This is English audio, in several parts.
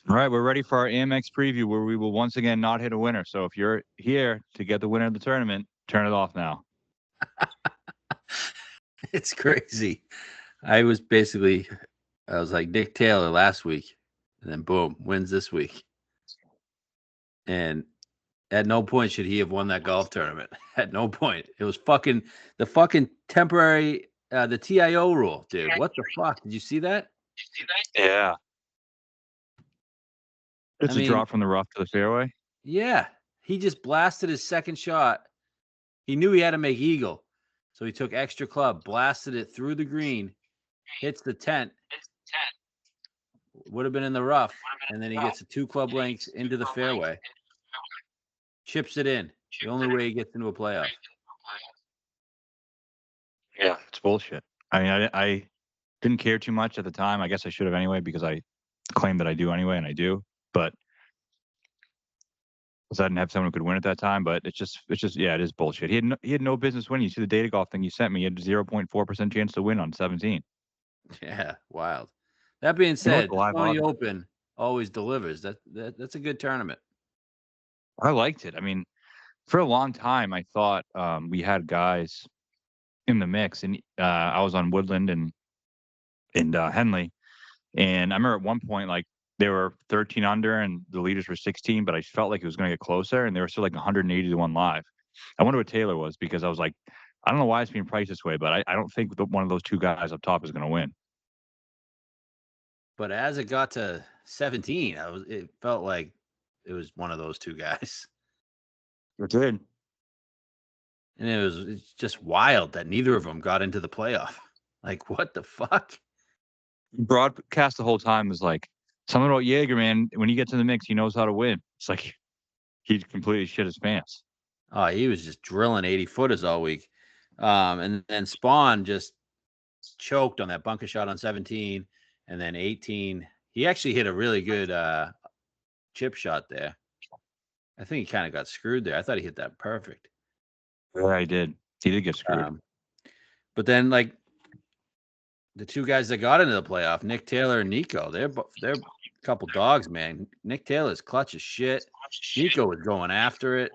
All right, we're ready for our Amex preview where we will once again not hit a winner. So if you're here to get the winner of the tournament, turn it off now. It's crazy. I was like Nick Taylor last week, and then boom, wins this week. And at no point should he have won that golf tournament. At no point. It was the fucking temporary the TIO rule, dude. What the fuck? Did you see that? Yeah. It's I a mean, drop from the rough to the fairway. yeah. He just blasted his second shot. He knew he had to make eagle. So he took extra club, blasted it through the green, hits the tent. Would have been in the rough, and then he gets a 2 club lengths into the fairway, chips it in. The only way he gets into a playoff. Yeah, it's bullshit. I mean, I didn't care too much at the time. I guess I should have anyway because I claimed that I do anyway, and I do. But because I didn't have someone who could win at that time. But it's just yeah, it is bullshit. He had no business winning. You see the data golf thing you sent me. He had 0.4% chance to win on 17. Yeah, wild. That being You know what? said, The the live Sony odds. Open always delivers. That's a good tournament. I liked it. I mean, for a long time, I thought we had guys in the mix, and I was on Woodland and Henley, and I remember at one point like they were 13 under and the leaders were 16, but I felt like it was going to get closer, and they were still like 180 to 1 live. I wonder what Taylor was because I was like, I don't know why it's being priced this way, but I don't think one of those two guys up top is going to win. But as it got to 17, it felt like it was one of those two guys. It did. And it's just wild that neither of them got into the playoff. Like, what the fuck? Broadcast the whole time was like something about Jaeger, man. When he gets in the mix, he knows how to win. It's like he completely shit his pants. Oh, he was just drilling 80 footers all week. And then Spawn just choked on that bunker shot on 17. And then 18, he actually hit a really good chip shot there. I think he kind of got screwed there. I thought he hit that perfect. Yeah, he did. He did get screwed. But then, like, the two guys that got into the playoff, Nick Taylor and Nico, they're a couple dogs, man. Nick Taylor's clutch as shit. Nico was going after it.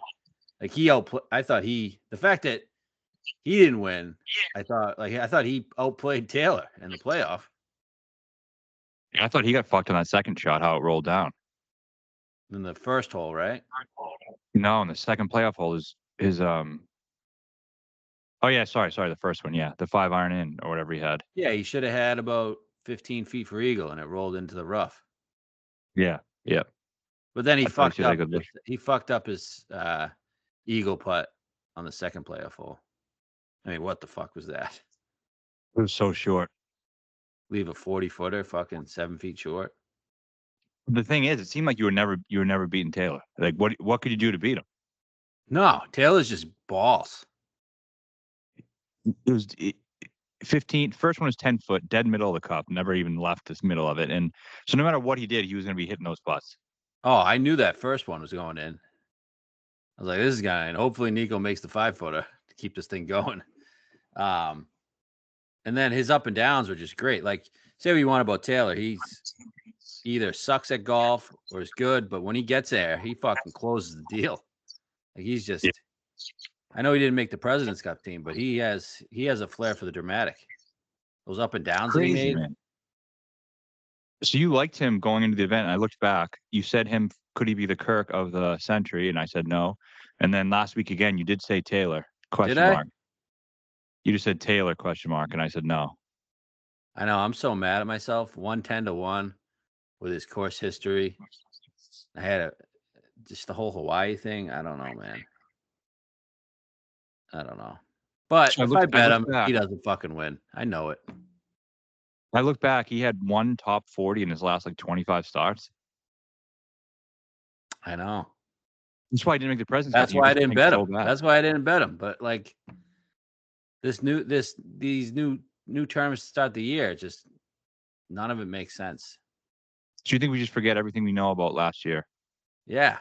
Like the fact that he didn't win, I thought he outplayed Taylor in the playoff. I thought he got fucked on that second shot, how it rolled down. In the first hole, right? No, in the second playoff hole is oh yeah, sorry, the first one, yeah. The 5 iron in or whatever he had. Yeah, he should have had about 15 feet for eagle and it rolled into the rough. Yeah, yeah. But then he fucked up. Good He fucked up his eagle putt on the second playoff hole. I mean, what the fuck was that? It was so short. Leave a 40-footer fucking 7 feet short. The thing is, it seemed like you were never beating Taylor. Like what could you do to beat him? No, Taylor's just balls. It was 15. First one was 10 foot, dead middle of the cup, never even left this middle of it. And so no matter what he did, he was going to be hitting those putts. Oh, I knew that first one was going in. I was like, this is guy, and hopefully Nico makes the 5-footer to keep this thing going. And then his up and downs were just great. Like, say what you want about Taylor, he's either sucks at golf or is good, but when he gets there, he fucking closes the deal. Like he's just. Yeah. I know he didn't make the President's Cup team, but he has a flair for the dramatic. Those up and downs that he made. Man. So you liked him going into the event. And I looked back. You said could he be the Kirk of the century? And I said no. And then last week again, you did say Taylor, question mark. You just said Taylor, question mark. And I said no. I know. I'm so mad at myself. 110-1 with his course history. I had just the whole Hawaii thing. I don't know, man. I don't know. But if I bet him, he doesn't fucking win. I know it. I look back, he had one top 40 in his last 25 starts. I know. That's why I didn't make the President's Cup. That's why I didn't bet him. That's why I didn't bet him. But like these new tournaments to start the year, just none of it makes sense. Do you think we just forget everything we know about last year? Yeah.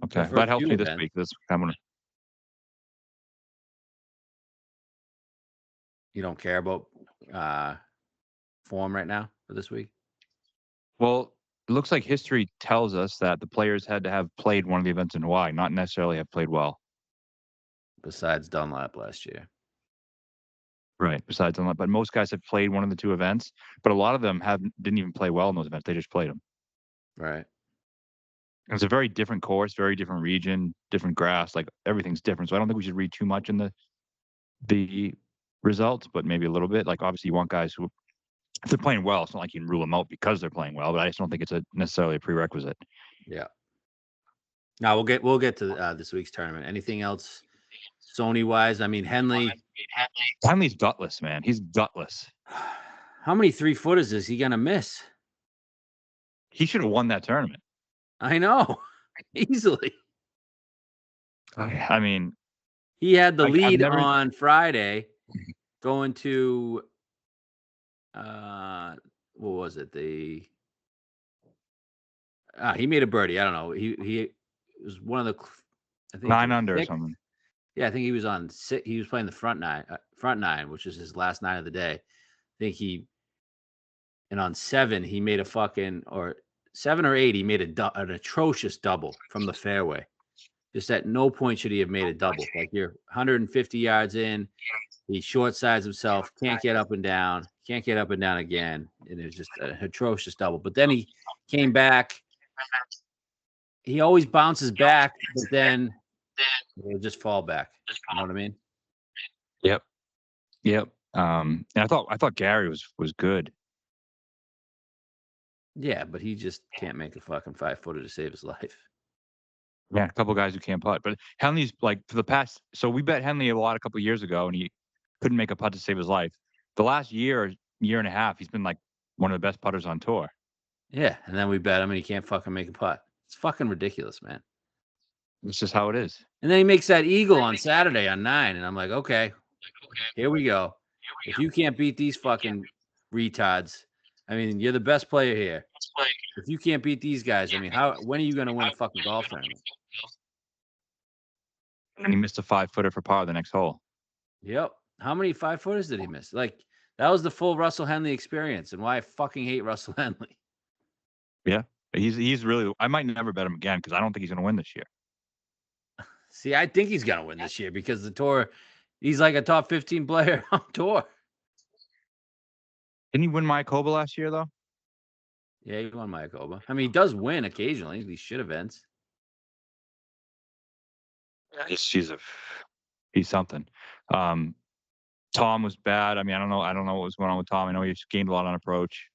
Okay. That helps me this week. You don't care about form right now for this week? Well, looks like history tells us that the players had to have played one of the events in Hawaii, not necessarily have played well. Besides Dunlap last year. Right. Besides Dunlap, but most guys have played one of the two events, but a lot of them didn't even play well in those events. They just played them. Right. It's a very different course, very different region, different grass. Like everything's different. So I don't think we should read too much in the results, but maybe a little bit. Like obviously, you want guys who, if they're playing well, it's not like you can rule them out because they're playing well. But I just don't think it's necessarily a prerequisite. Yeah. Now we'll get to this week's tournament. Anything else, Sony wise? I mean, Henley. Henley's gutless, man. He's gutless. How many 3-footers is he gonna miss? He should have won that tournament. I know, easily. I mean, he had the lead on Friday, going to what was it? He made a birdie. I don't know. He was one of the, I think 9 under or something. Yeah, I think he was on 6. He was playing the front nine, which is his last 9 of the day. I think and on 7 he made a fucking, or 7 or 8 he made an atrocious double from the fairway. Just at no point should he have made a double. Like you're 150 yards in, he short sides himself, can't get up and down again, and it was just an atrocious double. But then he came back. He always bounces back, but then he'll just fall back. You know what I mean? Yep. And I thought Gary was good. Yeah, but he just can't make a fucking 5-footer to save his life. Yeah, a couple guys who can't putt. But Henley's like for the past. So we bet Henley a lot a couple of years ago, and he couldn't make a putt to save his life. The last year and a half, he's been like one of the best putters on tour. Yeah, and then we bet him, and he can't fucking make a putt. It's fucking ridiculous, man. It's just how it is. And then he makes that eagle on Saturday on 9, and I'm like, okay, here we go. If you can't beat these fucking retards, I mean, you're the best player here. If you can't beat these guys, I mean, when are you going to win a fucking golf tournament? And he missed a 5-footer for par the next hole. Yep. How many 5-footers did he miss? Like, that was the full Russell Henley experience, and why I fucking hate Russell Henley. Yeah. He's really, I might never bet him again because I don't think he's going to win this year. See, I think he's going to win this year because the tour, he's like a top 15 player on tour. Didn't he win Mayakoba last year, though? Yeah, he won Mayakoba. I mean, he does win occasionally, these shit events. Yeah, he's something. Tom was bad. I mean, I don't know what was going on with Tom. I know he gained a lot on approach.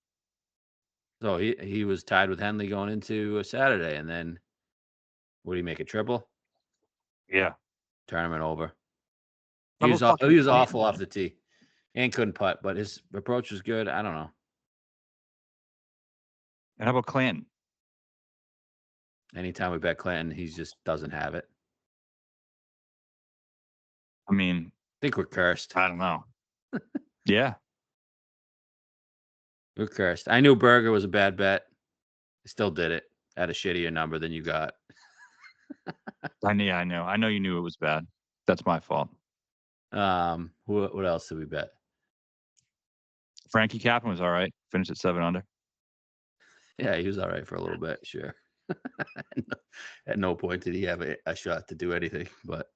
So he was tied with Henley going into a Saturday, and then would he make a triple? Yeah. Tournament over. He was awful off the tee and couldn't putt, but his approach was good. I don't know. And how about Clanton? Anytime we bet Clanton, he just doesn't have it. I mean, I think we're cursed. I don't know. Yeah. We're cursed. I knew Berger was a bad bet. I still did it at a shittier number than you got. I know. I know you knew it was bad. That's my fault. What else did we bet? Frankie Caplan was all right. Finished at 7 under. Yeah, he was all right for a little bit, sure. At no point did he have a shot to do anything, but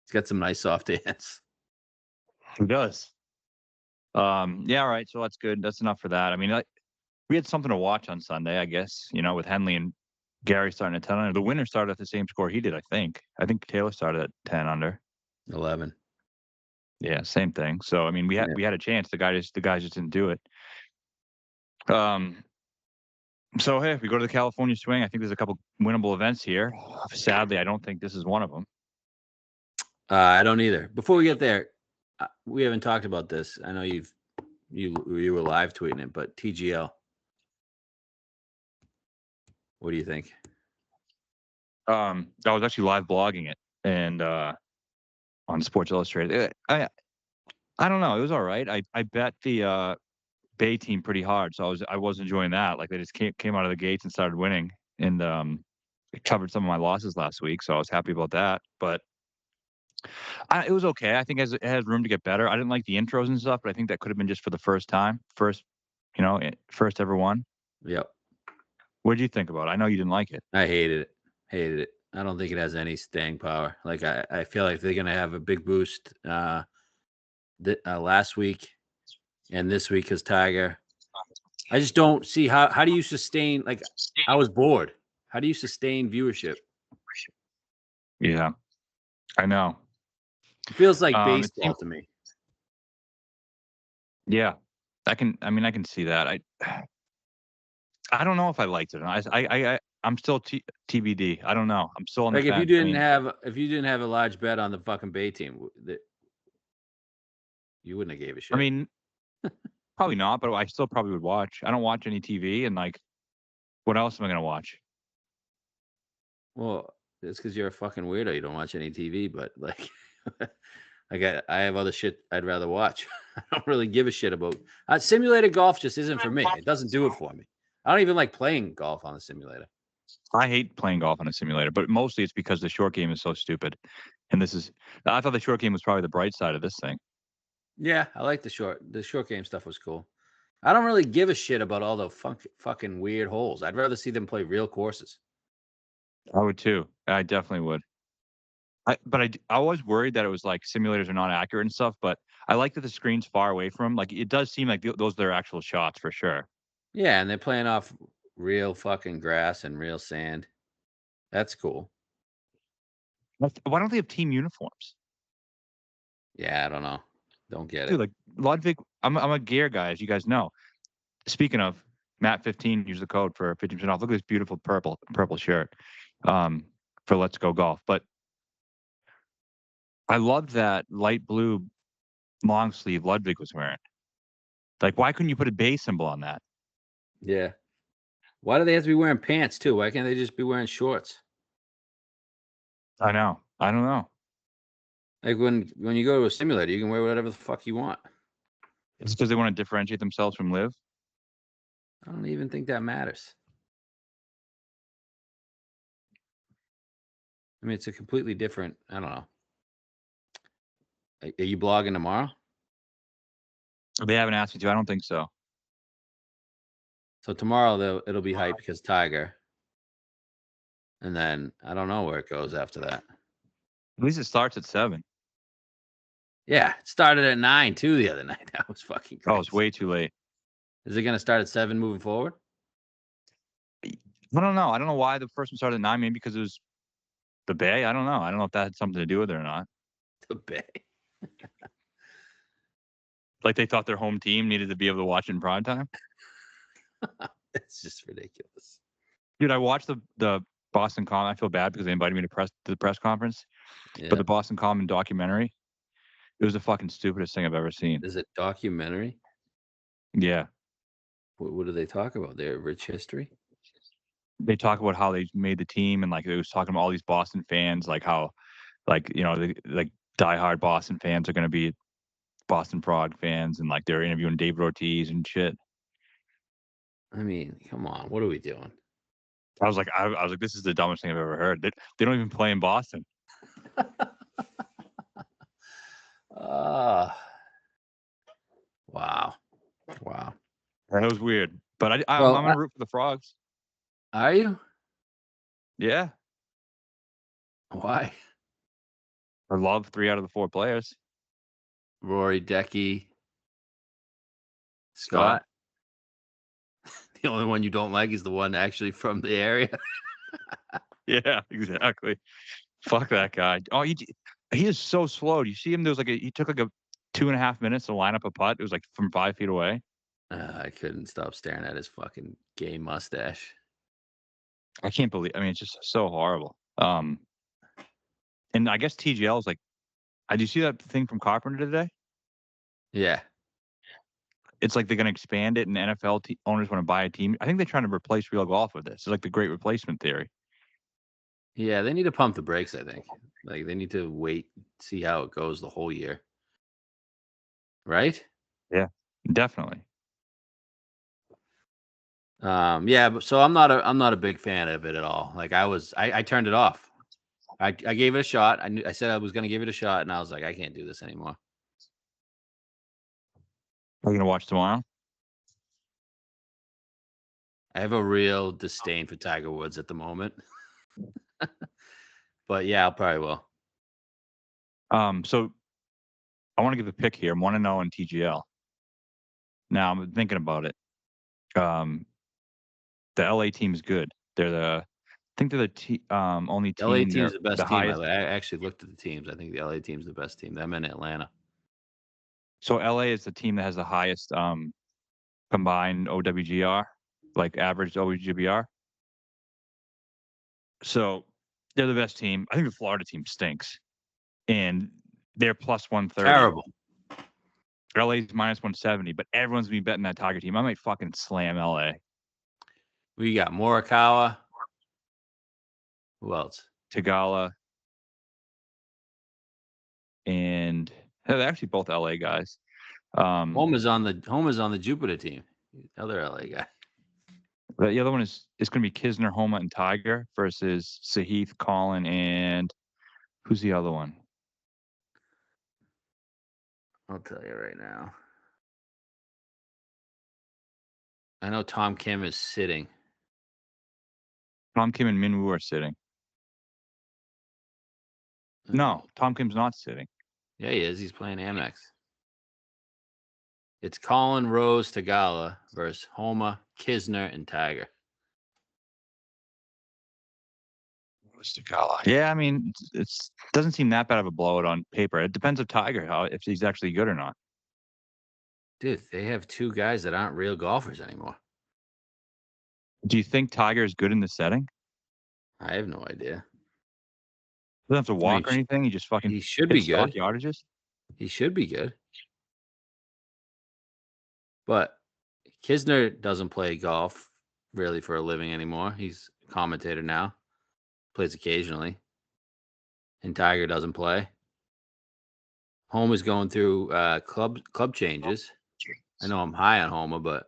he's got some nice soft hands. He does. Yeah, all right. So that's good. That's enough for that. I mean, we had something to watch on Sunday, I guess, with Henley and Gary starting at 10 under. The winner started at the same score he did, I think. I think Taylor started at 10 under. 11. Yeah, same thing. So I mean, we had a chance. The guys just didn't do it. So hey, if we go to the California Swing, I think there's a couple winnable events here. Sadly, I don't think this is one of them. I don't either. Before we get there, we haven't talked about this. I know you were live tweeting it, but TGL. What do you think? I was actually live blogging it and on Sports Illustrated. I don't know. It was all right. I bet the Bay team pretty hard, so I was enjoying that. Like they just came out of the gates and started winning, and it covered some of my losses last week, so I was happy about that. But it was okay. I think it has room to get better. I didn't like the intros and stuff, but I think that could have been just for the first ever one. Yep. What did you think about it? I know you didn't like it. I hated it. Hated it. I don't think it has any staying power. Like I feel like they're gonna have a big boost last week and this week because Tiger. I just don't see how do you sustain like I was bored. How do you sustain viewership? Yeah, I know. It feels like It baseball seemed, to me. yeah, I can see that. I don't know if I liked it. I'm still TBD. I don't know. I'm still on the Like fence. I mean, if you didn't have a large bet on the fucking Bay team, you wouldn't have gave a I shit. mean, probably not, but I still probably would watch. I don't watch any TV, and like, what else am I gonna watch? Well, it's because you're a fucking weirdo. You don't watch any TV, but like, I have other shit I'd rather watch. I don't really give a shit about simulated golf. Just isn't for me. It doesn't do it for me. I don't even like playing golf on the simulator. I hate playing golf on a simulator, but mostly it's because the short game is so stupid. And this is, I thought the short game was probably the bright side of this thing. Yeah, I like the short game stuff was cool. I don't really give a shit about all the fucking weird holes. I'd rather see them play real courses. I would too. I definitely would. I was worried that it was like simulators are not accurate and stuff, but I like that the screen's far away from 'em. Like it does seem like those are their actual shots for sure. Yeah, and they're playing off real fucking grass and real sand. That's cool. Why don't they have team uniforms? Yeah, I don't know. Don't get Dude, it. like Ludwig, I'm a gear guy, as you guys know. Speaking of Matt 15, use the code for 50% off. Look at this beautiful purple shirt for Let's Go Golf. But I love that light blue long sleeve Ludwig was wearing. Like, why couldn't you put a bay symbol on that? Yeah. Why do they have to be wearing pants too? Why can't they just be wearing shorts? I know. I don't know. Like when you go to a simulator, you can wear whatever the fuck you want. It's because they want to differentiate themselves from Live. I don't even think that matters. I mean, it's a completely different. I don't know. Are you blogging tomorrow? They haven't asked me to. I don't think so. So tomorrow it'll be hype because Tiger, and then I don't know where it goes after that. At least it starts at 7. Yeah, it started at 9 too the other night. That was fucking crazy. Oh, it's way too late. Is it going to start at 7 moving forward? I don't know. I don't know why the first one started at 9. Maybe because it was the Bay. I don't know. I don't know if that had something to do with it or not. The Bay. Like they thought their home team needed to be able to watch it in prime time. It's just ridiculous. Dude, I watched the Boston Common. I feel bad because they invited me to the press conference. Yeah. But the Boston Common documentary, it was the fucking stupidest thing I've ever seen. Is it documentary? Yeah. What do they talk about? Their rich history? They talk about how they made the team and like it was talking about all these Boston fans, like how like, you know, like diehard Boston fans are gonna be Boston Frog fans and like they're interviewing David Ortiz and shit. I mean, come on, what are we doing? I was like, this is the dumbest thing I've ever heard. They don't even play in Boston. Wow. That was weird. But I'm gonna root for the Frogs. Are you? Yeah. Why? I love 3 out of the 4 players. Rory, Decky, Scott. The only one you don't like is the one actually from the area. Yeah, exactly. Fuck that guy. Oh, he is so slow. Do you see him? He took like a 2.5 minutes to line up a putt. It was like from 5 feet away. I couldn't stop staring at his fucking gay mustache. I can't believe. I mean, it's just so horrible. And I guess TGL is like. Did you see that thing from Carpenter today? Yeah. It's like they're going to expand it, and NFL owners want to buy a team. I think they're trying to replace real golf with this. It's like the great replacement theory. Yeah, they need to pump the brakes, I think. Like they need to wait, see how it goes the whole year. Right? Yeah, definitely. Yeah, but so I'm not a big fan of it at all. Like I turned it off. I gave it a shot. I said I was gonna give it a shot, and I was like, I can't do this anymore. Are you gonna watch tomorrow? I have a real disdain for Tiger Woods at the moment. But yeah, I probably will. So I want to give a pick here. I'm 1-0 in TGL. Now I'm thinking about it. Um, the LA team's good. I think they're the only The LA team. team's They're the best the team. I highest. actually looked at the teams. I think the LA team's the best team. Them in Atlanta. So LA is the team that has the highest combined OWGR, like average OWGR. So they're the best team. I think the Florida team stinks, and they're plus 130. Terrible. LA's minus 170, but everyone's gonna be betting that Tiger team. I might fucking slam LA. We got Morikawa. Who else? Tagala, and they're actually both LA guys. Homa's on the Jupiter team. Other LA guy. The other one is going to be Kisner, Homa, and Tiger versus Sahith, Colin, and who's the other one? I'll tell you right now. I know Tom Kim is sitting. Tom Kim and Minwoo are sitting. No, Tom Kim's not sitting. Yeah, he is. He's playing Amex. It's Colin, Rose, Tagala versus Homa, Kisner, and Tiger. Tagala. Yeah, I mean, it's doesn't seem that bad of a blowout on paper. It depends if Tiger, if he's actually good or not. Dude, they have two guys that aren't real golfers anymore. Do you think Tiger is good in the setting? I have no idea. Doesn't have to walk or anything. He just fucking he should be stock good. yardages. He should be good. But Kisner doesn't play golf really for a living anymore. He's a commentator now. Plays occasionally. And Tiger doesn't play. Home is going through club changes. I know I'm high on Homa, but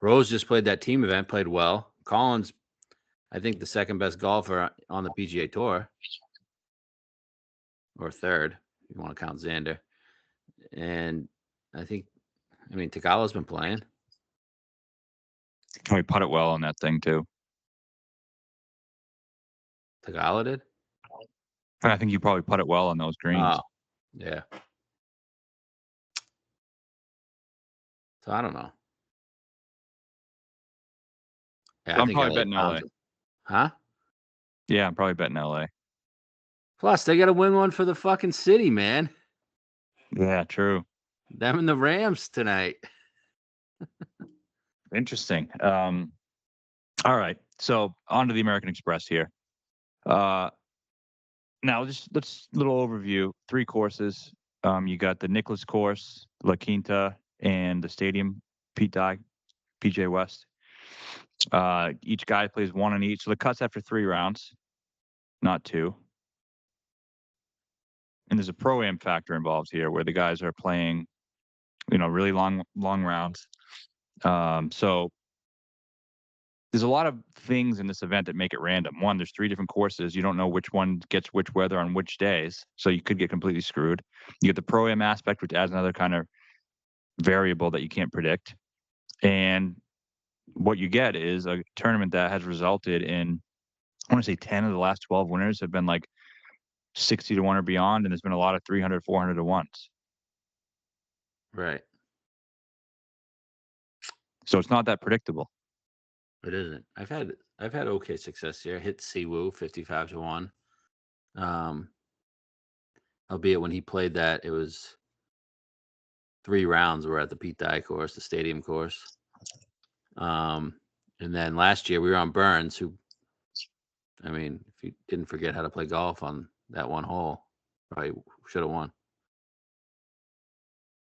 Rose just played that team event, played well. Collins, I think, the second best golfer on the PGA Tour. Or third, if you want to count Xander. And I mean, Tagala's been playing. Can we put it well on that thing too? Tagala did? I think you probably put it well on those greens. Oh, yeah. So I don't know. Yeah, I'm probably betting LA. Huh? Yeah, I'm probably betting LA. Plus, they got to win one for the fucking city, man. Yeah, true. Them and the Rams tonight. Interesting. All right. So on to the American Express here. Now just let's little overview. 3 courses. You got the Nicholas course, La Quinta, and the Stadium Pete Dye, PJ West. Each guy plays 1 on each. So the cuts after 3 rounds, not 2. And there's a pro-am factor involved here where the guys are playing, really long rounds. So there's a lot of things in this event that make it random. One, there's 3 different courses. You don't know which one gets which weather on which days. So you could get completely screwed. You get the pro-am aspect, which adds another kind of variable that you can't predict. And what you get is a tournament that has resulted in, I want to say 10 of the last 12 winners have been like 60 to 1 or beyond. And there's been a lot of 300, 400 to 1s. Right. So it's not that predictable. It isn't. I've had okay success here. Hit Siwoo 55 to 1. Albeit when he played that, it was 3 rounds were at the Pete Dye course, the Stadium course. And then last year we were on Burns, who, I mean, if you didn't forget how to play golf on that one hole, probably should have won.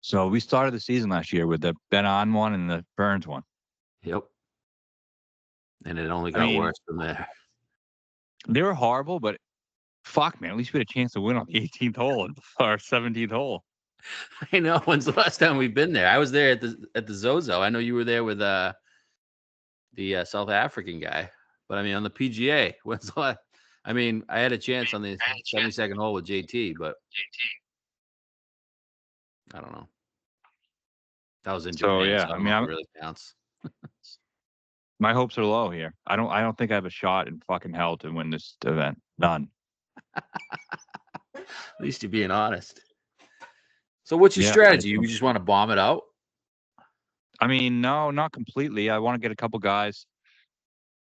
So we started the season last year with the Ben On one and the Burns one. Yep. And it only got worse from there. They were horrible, but fuck, man, at least we had a chance to win on the 18th hole or 17th hole. I know. When's the last time we've been there? I was there at the Zozo. I know you were there with the South African guy. But I mean, on the PGA, when's the last? I mean, I had a chance on the 72nd hole with JT, but I don't know. That was in Japan, so I don't know if it really counts. My hopes are low here. I don't think I have a shot in fucking hell to win this event. None. At least you're being honest. So what's your Yeah. strategy? You just want to bomb it out? I mean, no, not completely. I want to get a couple guys.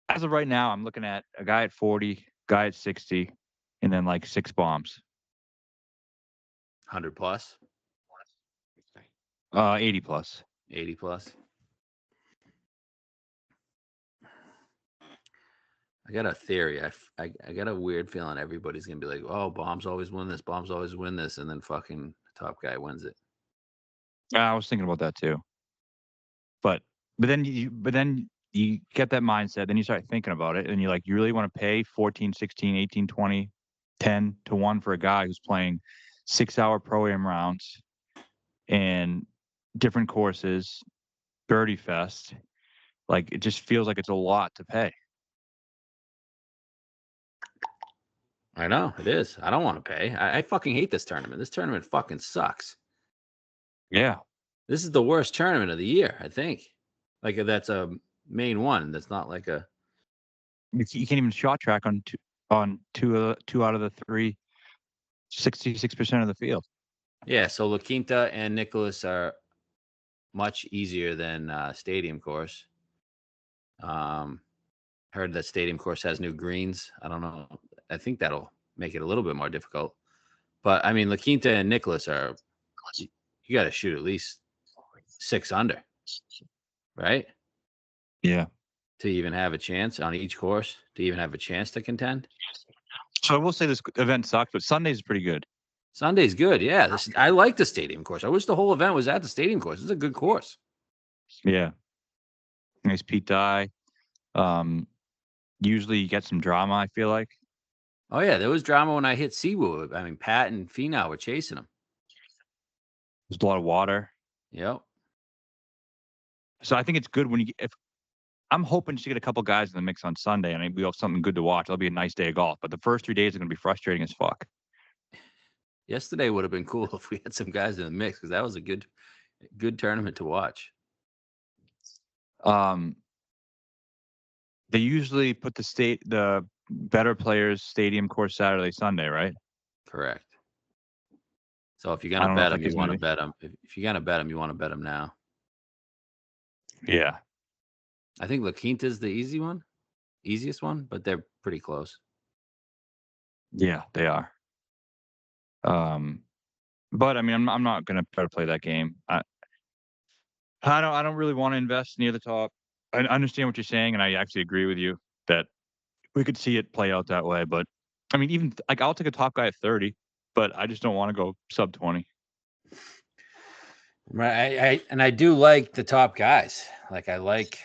As of right now, I'm looking at a guy at 40, guy at 60, and then like 6 bombs. 100 plus? 80 plus. 80 plus? I got a theory. I got a weird feeling everybody's going to be like, oh, bombs always win this. Bombs always win this. And then fucking top guy wins it. I was thinking about that too. But then you get that mindset, then you start thinking about it, and you're like, you really want to pay 14, 16, 18, 20, 10 to 1 for a guy who's playing 6-hour pro-am rounds and different courses, birdie fest. Like, it just feels like it's a lot to pay. I know it is. I don't want to pay. I fucking hate this tournament. This tournament fucking sucks. Yeah. This is the worst tournament of the year, I think. Like that's a main one. That's not like a. You can't even shot track on two out of the 3, 66% of the field. Yeah, so La Quinta and Nicholas are much easier than Stadium Course. Heard that Stadium Course has new greens. I don't know. I think that'll make it a little bit more difficult. But I mean, La Quinta and Nicholas are. You got to shoot at least 6 under, right? Yeah. To even have a chance on each course, to even have a chance to contend. So I will say this event sucked, but Sunday's pretty good. Sunday's good. Yeah. I like the Stadium Course. I wish the whole event was at the Stadium Course. It's a good course. Yeah. Nice Pete Dye. Usually you get some drama, I feel like. Oh, yeah. There was drama when I hit Siwoo. I mean, Pat and Finau were chasing him. There's a lot of water. Yep. So I think it's good when if I'm hoping to get a couple guys in the mix on Sunday and we have something good to watch. It'll be a nice day of golf. But the first 3 days are going to be frustrating as fuck. Yesterday would have been cool if we had some guys in the mix because that was a good tournament to watch. They usually put the better players Stadium Course Saturday, Sunday, right? Correct. So if you're gonna bet them, you want to bet them. If you're gonna bet them, you want to bet them now. Yeah. I think La Quinta's the easiest one, but they're pretty close. Yeah, they are. But I mean, I'm not gonna try to play that game. I don't really want to invest near the top. I understand what you're saying, and I actually agree with you that we could see it play out that way. But I mean, even like I'll take a top guy at 30, but I just don't want to go sub 20. Right. I do like the top guys. Like I like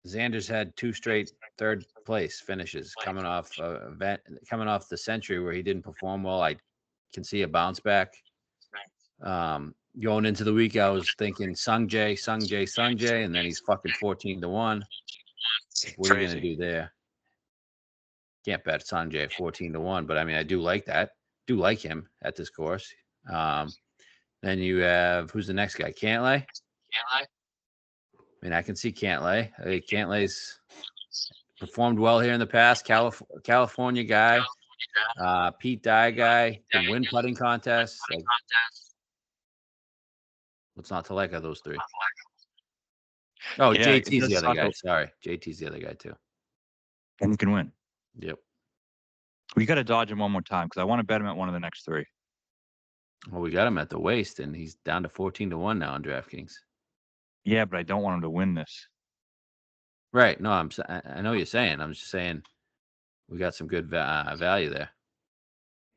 Xander's had 2 straight third place finishes coming off the Century where he didn't perform well. I can see a bounce back. Going into the week, I was thinking Sung Jae, and then he's fucking 14 to 1. What are you gonna do there? Can't bet Sung Jae 14 to 1, but I mean I do like that. Do like him at this course. Then you have who's the next guy? Cantlay. I mean, I can see Cantlay. Cantlay's performed well here in the past. California guy, Pete Dye guy, can win putting contests. Like, what's not to like of those 3? Oh, yeah, JT's the other guy. Sorry, JT's the other guy too. And he can win. Yep. We got to dodge him one more time because I want to bet him at one of the next 3. Well, we got him at the waist, and he's down to 14 to 1 now on DraftKings. Yeah, but I don't want him to win this. Right. No, I know what you're saying. I'm just saying we got some good value there.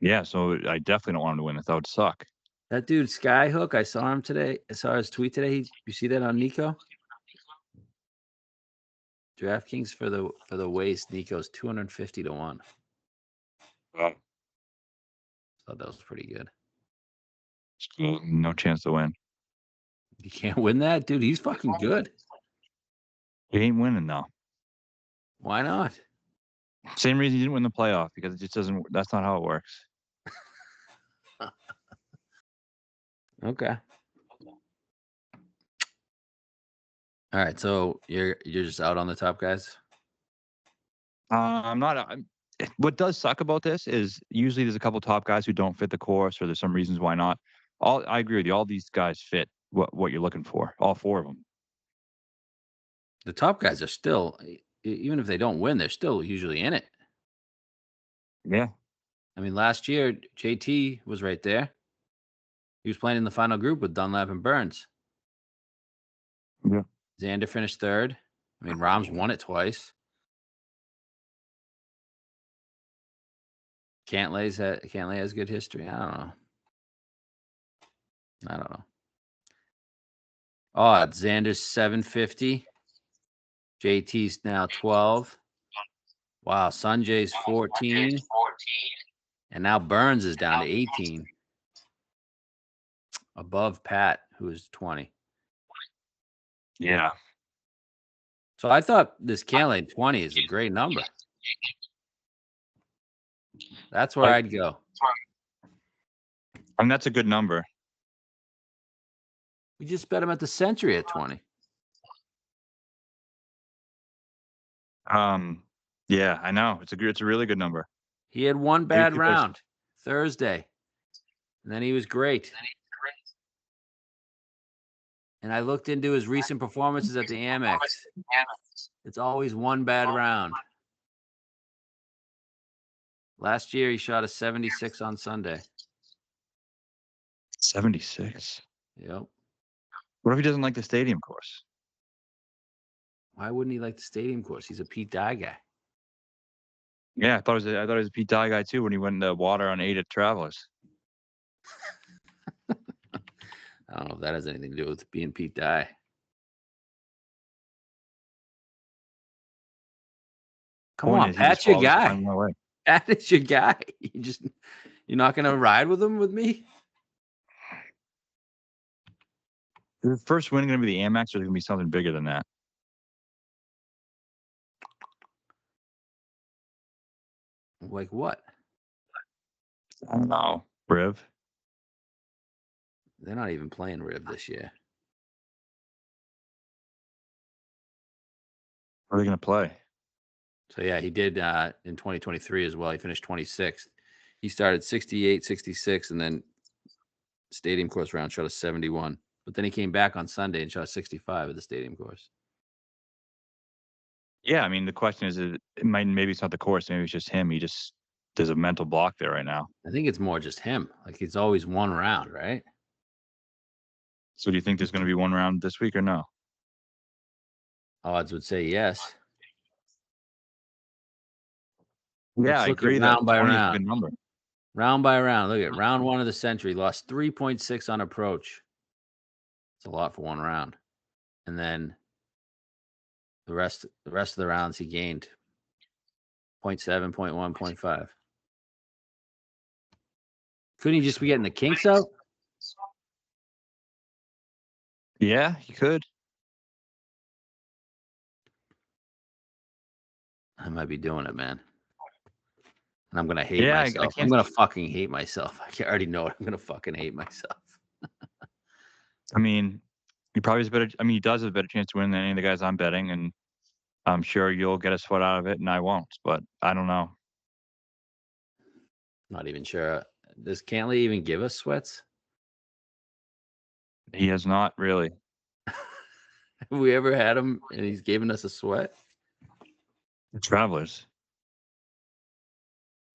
Yeah, so I definitely don't want him to win this. That would suck. That dude Skyhook, I saw him today. I saw his tweet today. You see that on Nico? DraftKings for the waist, Nico's 250 to 1. Wow. Thought that was pretty good. No chance to win. You can't win that, dude. He's fucking good. He ain't winning though. Why not? Same reason he didn't win the playoff because it just doesn't. That's not how it works. Okay. All right, so you're just out on the top guys. I'm not. What does suck about this is usually there's a couple top guys who don't fit the course, or there's some reasons why not. I agree with you. All these guys fit what you're looking for. All four of them. The top guys are still, even if they don't win, they're still usually in it. Yeah. I mean, last year JT was right there. He was playing in the final group with Dunlap and Burns. Yeah. Xander finished third. I mean, Rahm's won it twice. Cantlay has good history. I don't know. Oh, Xander's 750. JT's now 12. Wow, Sanjay's 14. And now Burns is down to 18. Above Pat, who is 20. Yeah. So I thought this Cantlay 20 is a great number. That's where I'd go. I mean, that's a good number. We just bet him at the Century at 20. Yeah, I know. It's a really good number. He had one bad round Thursday, and then he was great. And I looked into his recent performances at the Amex. It's always one bad round. Last year, he shot a 76 on Sunday. 76. Yep. What if he doesn't like the stadium course? Why wouldn't he like the stadium course? He's a Pete Dye guy. Yeah, I thought he was a Pete Dye guy too when he went in the water on 8 at Travelers. I don't know if that has anything to do with being Pete Dye. Come on, Pat's your guy. Pat is your guy. You're not gonna ride with him with me? Is the first win going to be the Amex, or is it going to be something bigger than that? Like what? I don't know. Riv. They're not even playing Riv this year. What are they going to play? So, yeah, he did in 2023 as well. He finished 26th. He started 68, 66, and then stadium course round shot a 71. But then he came back on Sunday and shot 65 at the stadium course. Yeah, I mean, the question is, maybe it's not the course. Maybe it's just him. There's a mental block there right now. I think it's more just him. Like, he's always one round, right? So do you think there's going to be one round this week or no? Odds would say yes. Yeah, I agree. Round by round. Good number. Round by round. Look at round 1 of the Century. Lost 3.6 on approach. It's a lot for one round. And then the rest of the rounds he gained 0.7, 0.1, 0.5. Couldn't he just be getting the kinks out? Yeah, he could. I might be doing it, man. And I'm going to hate myself. I'm going to fucking hate myself. I already know it. I'm going to fucking hate myself. I mean, he does have a better chance to win than any of the guys I'm betting, and I'm sure you'll get a sweat out of it, and I won't. But I don't know. Not even sure. Does Cantlay even give us sweats? He has not really. Have we ever had him and he's given us a sweat? The Travelers.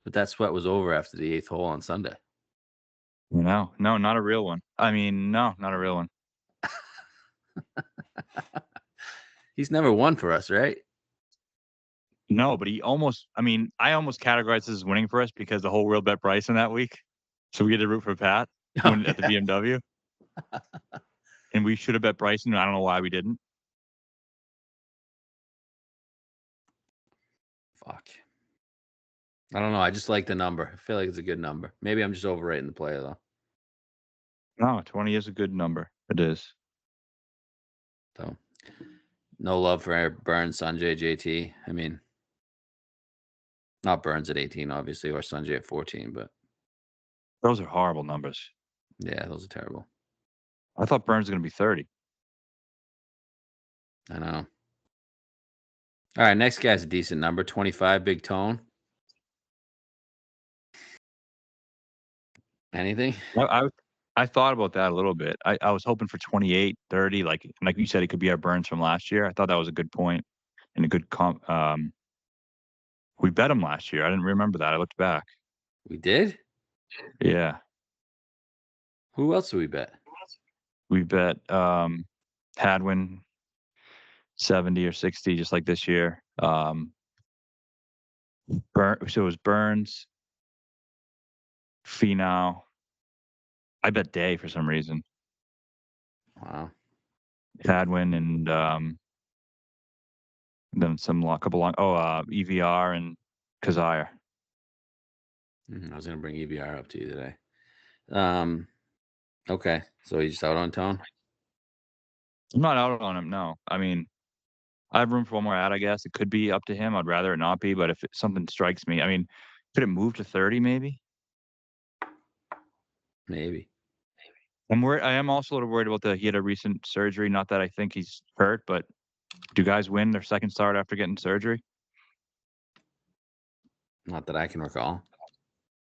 But that sweat was over after the 8th hole on Sunday. No, not a real one. I mean, no, not a real one. He's never won for us, right? No, but I almost categorized this as winning for us because the whole world bet Bryson that week. So we had to root for Pat at the BMW. And we should have bet Bryson. I don't know why we didn't. Fuck. I don't know. I just like the number. I feel like it's a good number. Maybe I'm just overrating the player, though. No, 20 is a good number. It is. So, no love for Burns, Sanjay, JT. I mean, not Burns at 18, obviously, or Sanjay at 14, but those are horrible numbers. Yeah, those are terrible. I thought Burns was going to be 30. I know. All right, next guy's a decent number, 25, Big Tone. Anything? I thought about that a little bit. I was hoping for 28, 30, like you said, it could be our Burns from last year. I thought that was a good point and a good comp. We bet him last year. I didn't remember that. I looked back. We did? Yeah, Who else did we bet? we bet Hadwin 70 or 60, just like this year. So it was Burns, Finau. I bet Day for some reason. Wow. Hadwin and then couple long. EVR and Kazire. I was going to bring EBR up to you today. Okay, so he's just out on Tone? I'm not out on him. No, I mean, I have room for one more ad. I guess it could be up to him. I'd rather it not be, but if something strikes me, I mean, could it move to 30 maybe? Maybe. I am also a little worried about he had a recent surgery. Not that I think he's hurt, but do guys win their second start after getting surgery? Not that I can recall.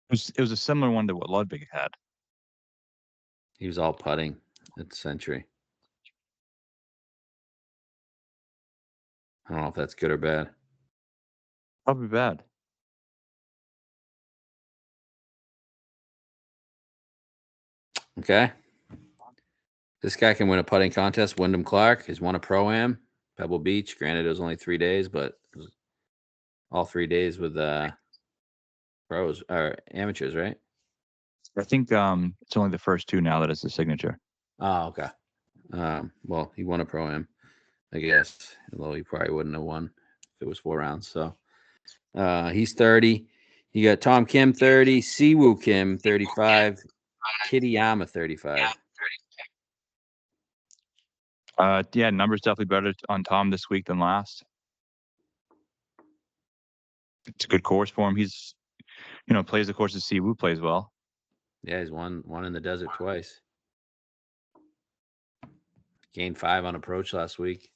It was a similar one to what Ludwig had. He was all putting at the Century. I don't know if that's good or bad. Probably bad. Okay. This guy can win a putting contest. Wyndham Clark has won a Pro-Am, Pebble Beach. Granted, it was only 3 days, but it was all 3 days with pros or amateurs, right? I think it's only the first two now that it's a signature. Oh, okay. Well, he won a Pro-Am, I guess, although he probably wouldn't have won if it was 4 rounds. So he's 30. You got Tom Kim 30, Siwoo Kim 35, Kitayama 35. Yeah, numbers definitely better on Tom this week than last. It's a good course for him. He's, plays the course that Siwoo plays well. Yeah, he's won in the desert twice. Gained 5 on approach last week.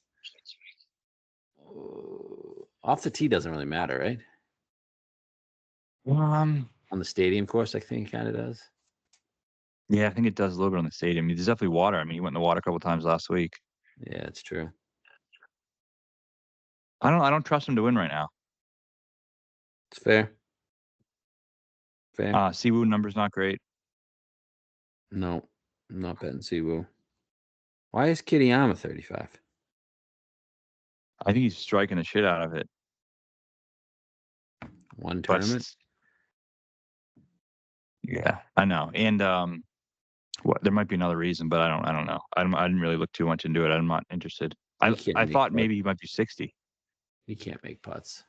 Off the tee doesn't really matter, right? On the stadium course, I think it kind of does. Yeah, I think it does a little bit on the stadium. There's definitely water. I mean, he went in the water a couple times last week. Yeah, it's true. I don't trust him to win right now. It's fair. Fair. Siwoo number's not great. No, I'm not betting Siwoo. Why is Kitayama 35? I think he's striking the shit out of it. One tournament? Yeah, I know. And there might be another reason, but I don't know. I didn't really look too much into it. I'm not interested. I thought maybe he might be 60. He can't make putts.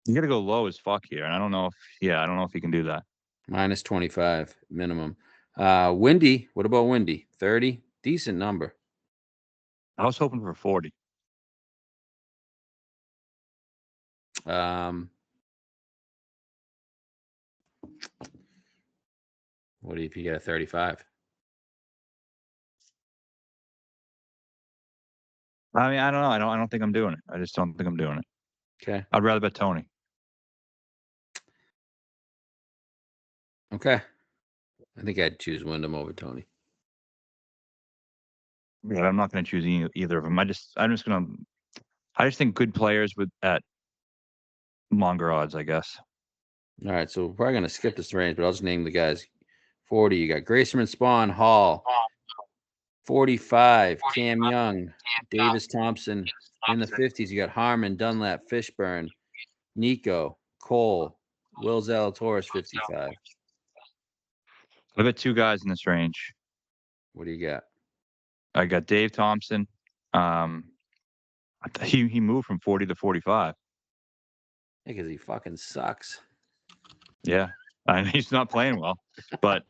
You got to go low as fuck here, and I don't know if he can do that. Minus 25 minimum. Windy. What about Windy? 30. Decent number. I was hoping for 40. What if you get a 35? I mean, I don't know. I don't think I'm doing it. I just don't think I'm doing it. Okay. I'd rather bet Tony. Okay. I think I'd choose Wyndham over Tony. Yeah, I'm not going to choose either of them. I just think good players at longer odds, I guess. All right, so we're probably going to skip this range, but I'll just name the guys. 40, you got Grayson, Spawn, Hall. 45, Cam Young, Davis Thompson. In the 50s, you got Harmon, Dunlap, Fishburne, Nico, Cole, Will Zalatoris, 55. I bet 2 guys in this range. What do you got? I got Dave Thompson. He moved from 40 to 45. Yeah, because he fucking sucks. Yeah, and he's not playing well. But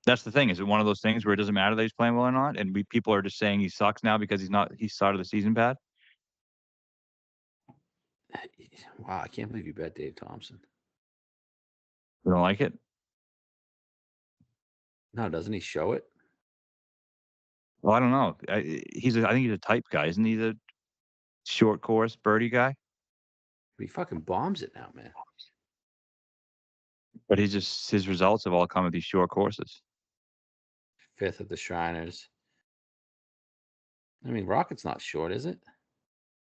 that's the thing. Is it one of those things where it doesn't matter that he's playing well or not, and people are just saying he sucks now because he started the season bad? Wow, I can't believe you bet Dave Thompson. You don't like it? No, doesn't he show it? Well, I don't know. I think he's a type guy, isn't he? The short course birdie guy, He fucking bombs it now, man. but his results have all come at these short courses. 5th at the Shriners. I mean, Rocket's not short, is it?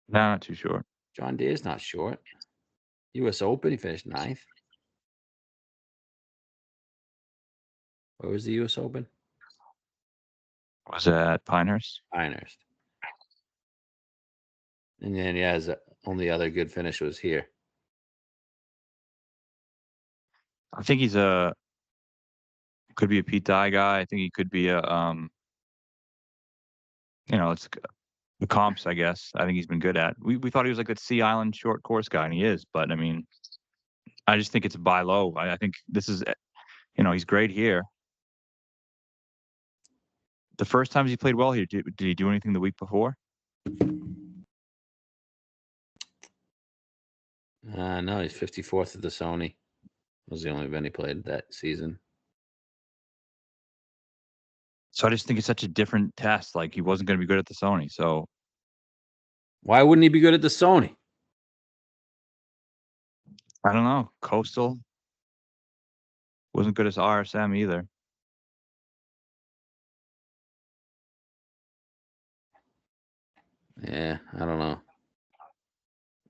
No, not too short. John Deere's not short. U.S. Open, he finished 9th. Where was the U.S. Open? Was at Pinehurst. Pinehurst. And then, yeah, his only other good finish was here. I think could be a Pete Dye guy. I think he could be it's the comps, I guess. I think he's been good at. We thought he was like a Sea Island short course guy, and he is. But I mean, I just think it's a buy low. I think this is, he's great here. The first times he played well here, did he do anything the week before? No, he's 54th at the Sony. Was the only event he played that season. So I just think it's such a different test. Like he wasn't going to be good at the Sony. So why wouldn't he be good at the Sony? I don't know. Coastal wasn't good as RSM either. Yeah, I don't know.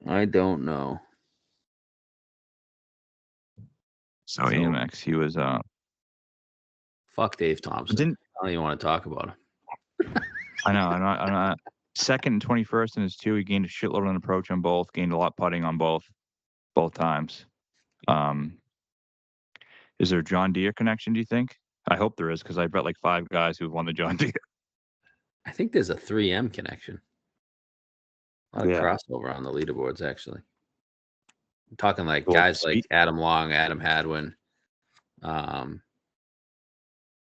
I don't know. So Amex, he was fuck Dave Thompson. I don't even want to talk about him. I know. I'm not. Second and 21st in his 2. He gained a shitload on approach on both. Gained a lot putting on both times. Is there a John Deere connection? Do you think? I hope there is, because I bet like 5 guys who've won the John Deere. I think there's a 3M connection. A lot of crossover on the leaderboards, actually. I'm talking like guys like Adam Long, Adam Hadwin, a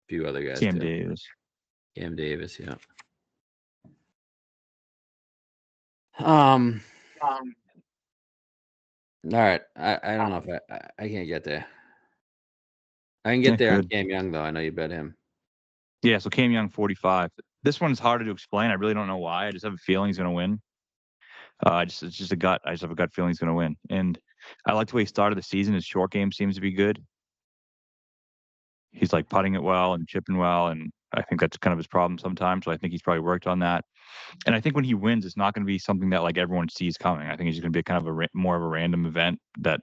few other guys. Cam too. Cam Davis, yeah. All right. I don't know if I can't get there. I can get there on Cam Young, though. I know you bet him. Yeah, so Cam Young, 45. This one's harder to explain. I really don't know why. I just have a feeling he's going to win. It's just a gut. I just have a gut feeling he's going to win. And I like the way he started the season. His short game seems to be good. He's like putting it well and chipping well, and I think that's kind of his problem sometimes. So I think he's probably worked on that. And I think when he wins, it's not going to be something that like everyone sees coming. I think it's going to be kind of more of a random event that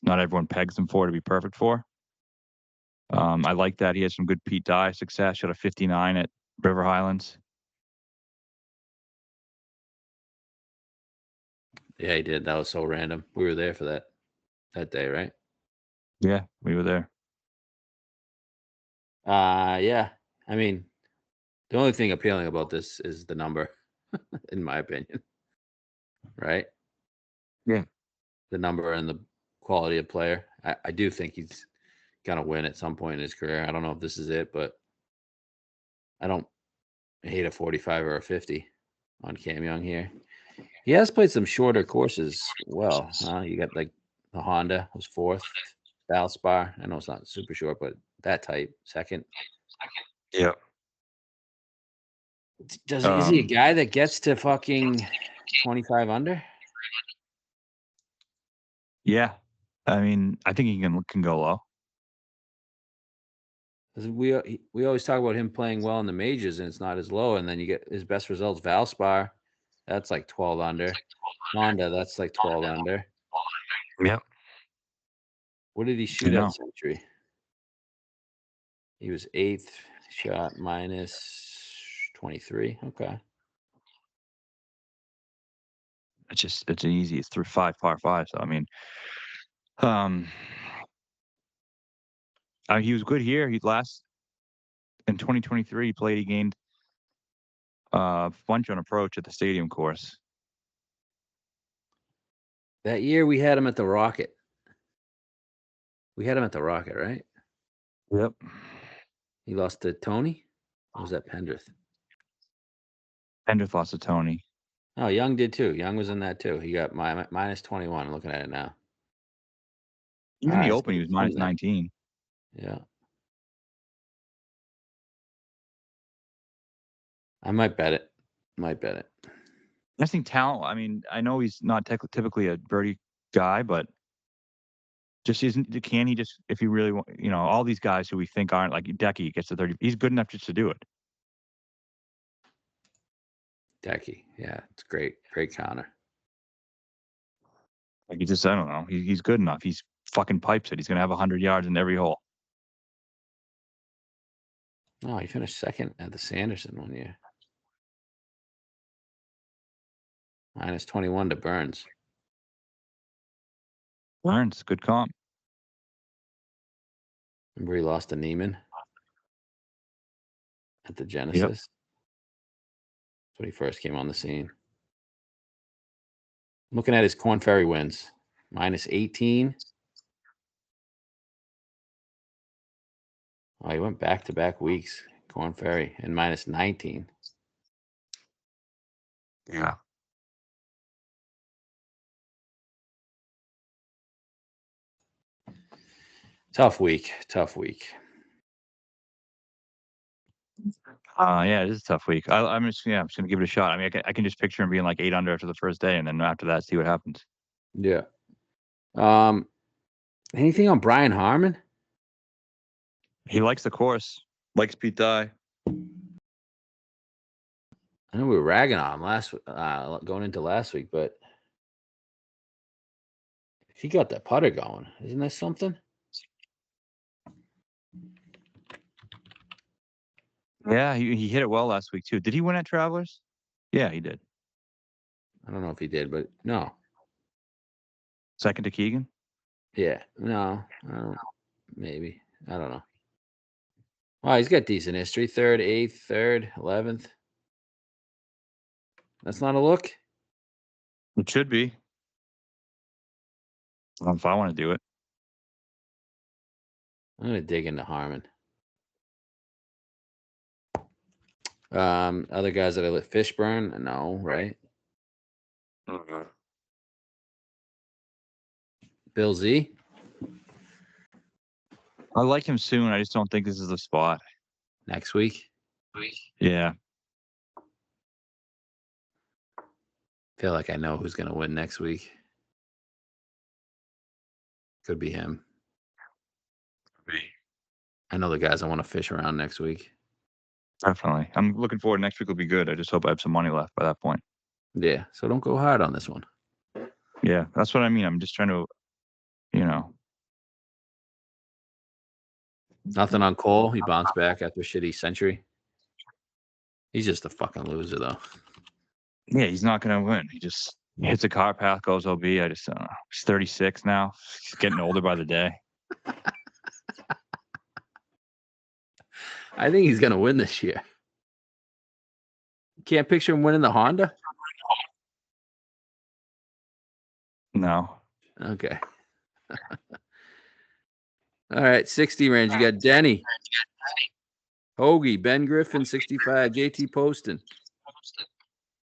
not everyone pegs him for to be perfect for. I like that. He has some good Pete Dye success. Shot a 59 at River Highlands. Yeah, he did. That was so random. We were there for that day, right? Yeah, we were there. Yeah. I mean, the only thing appealing about this is the number, in my opinion. Right? Yeah. The number and the quality of player. I do think he's gonna win at some point in his career. I don't know if this is it, but I don't hate a 45 or a 50 on Cam Young here. He has played some shorter courses well. You got like the Honda was 4th, Valspar. I know it's not super short, but that type, 2nd. Yeah. Is he a guy that gets to fucking 25 under? Yeah. I mean, I think he can go low. We always talk about him playing well in the majors, and it's not as low. And then you get his best results, Valspar. That's like 12 under. Honda, that's like 12 under. Yep. What did he shoot at Century? He was 8th, shot minus 23. Okay. It's easy. It's through 5 par 5. So I mean, he was good here. He last in 2023 he played. He gained bunch on approach at the stadium course. That year we had him at the Rocket. We had him at the Rocket, right? Yep. He lost to Tony? Or was that Pendrith? Pendrith lost to Tony. Oh, Young did too. Young was in that too. He got minus 21. I'm looking at it now. Even the Open, he was minus 19. Yeah. I might bet it. Might bet it. I think talent. I mean, I know he's not typically a birdie guy, but just isn't. Can he just, if he really, all these guys who we think aren't, like Decky gets to 30, he's good enough just to do it. Decky, yeah, it's great. Great counter. Like he just, I don't know. He's good enough. He's fucking pipes it. He's gonna have 100 yards in every hole. Oh, he finished second at the Sanderson one year. -21 to Burns. Burns, good comp. Remember he lost to Neiman at the Genesis? Yep. That's when he first came on the scene. I'm looking at his Corn Ferry wins. -18. Oh, he went back-to-back weeks. Corn Ferry and -19. Yeah. Tough week. Tough week. Yeah, it is a tough week. I'm just gonna give it a shot. I mean, I can just picture him being like 8 under after the first day, and then after that, see what happens. Yeah. Anything on Brian Harmon? He likes the course, likes Pete Dye. I know we were ragging on him going into last week, but if he got that putter going, isn't that something? Yeah, he hit it well last week too. Did he win at Travelers? Yeah, he did. I don't know if he did, but no. Second to Keegan? Yeah, no. Maybe. I don't know. Well, he's got decent history. 3rd, 8th, 3rd, 11th. That's not a look? It should be. If I want to do it. I'm going to dig into Harmon. Other guys that I let Fishburne? No, right? Bill Z? I like him soon. I just don't think this is the spot. Next week? Yeah. Feel like I know who's going to win next week. Could be him. I know the guys I want to fish around next week. Definitely. I'm looking forward. Next week will be good. I just hope I have some money left by that point. Yeah, so don't go hard on this one. Yeah, that's what I mean. I'm just trying to, Nothing on Cole. He bounced back after a shitty century. He's just a fucking loser, though. Yeah, he's not going to win. He just hits a car path, goes OB. I just don't know. He's 36 now. He's getting older by the day. I think he's going to win this year. Can't picture him winning the Honda? No. Okay. All right, 60 range. You got Denny. Hoagie, Ben Griffin, 65, JT Poston.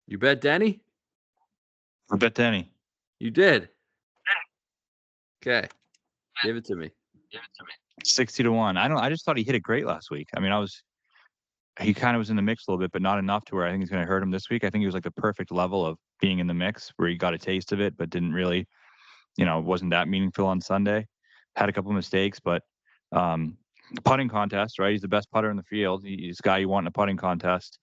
You bet Denny? I bet Denny. You did? Okay. Give it to me. 60-1. I just thought he hit it great last week. I mean, he kind of was in the mix a little bit, but not enough to where I think he's going to hurt him this week. I think he was like the perfect level of being in the mix where he got a taste of it, but didn't really, wasn't that meaningful on Sunday. Had a couple of mistakes, but putting contest, right? He's the best putter in the field. He's the guy you want in a putting contest.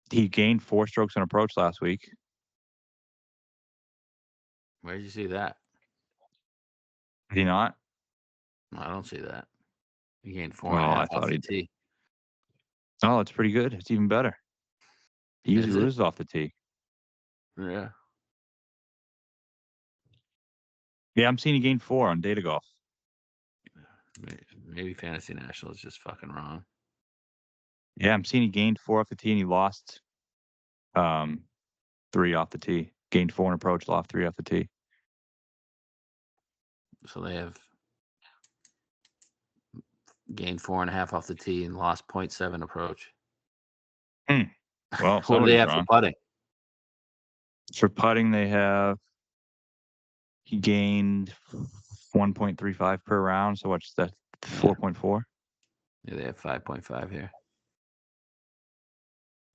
He gained 4 strokes on approach last week. Where did you see that? Did he not? I don't see that. He gained 4.5 I thought off the he tee. Oh, it's pretty good. It's even better. He usually loses off the tee. Yeah. Yeah, I'm seeing he gained 4 on Data Golf. Maybe Fantasy National is just fucking wrong. Yeah, I'm seeing he gained 4 off the tee and he lost 3 off the tee. Gained 4 on approach, lost 3 off the tee. So they have gained 4.5 off the tee and lost 0.7 approach. Well, what do they have for putting? For putting, he gained 1.35 per round. So what's that? 4.4? Yeah, they have 5.5 here.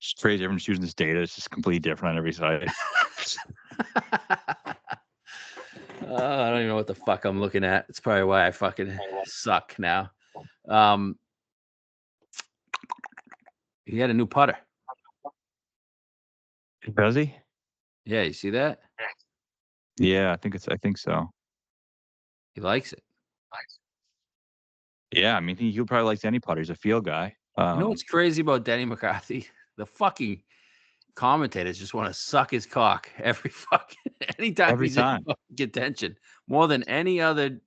It's crazy. Everyone's using this data. It's just completely different on every side. I don't even know what the fuck I'm looking at. It's probably why I fucking suck now. He had a new putter. Does he? Yeah, you see that? Yeah, I think so. He likes it. Yeah, I mean, he probably likes any putter. He's a field guy. You know what's crazy about Denny McCarthy? The fucking commentators just want to suck his cock anytime Every he's in time. fucking contention, more than any other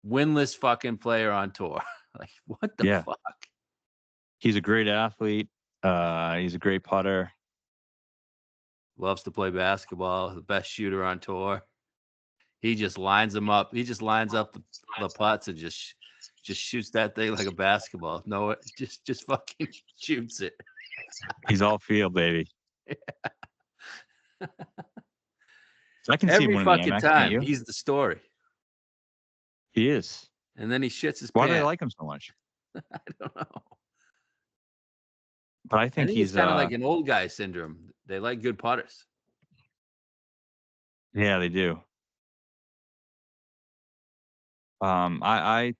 winless fucking player on tour. Like, what the fuck? He's a great athlete. He's a great putter. Loves to play basketball. The best shooter on tour. He just lines them up. He just lines up the putts and just shoots that thing like a basketball. No, just fucking shoots it. He's all field, baby. So I can see him Every winning the fucking Amex, can't time. you? He's the story. He is. And then he shits his Why pants. do they like him so much? I don't know. But I think it's kind of like an old guy syndrome. They like good putters. Yeah, they do. I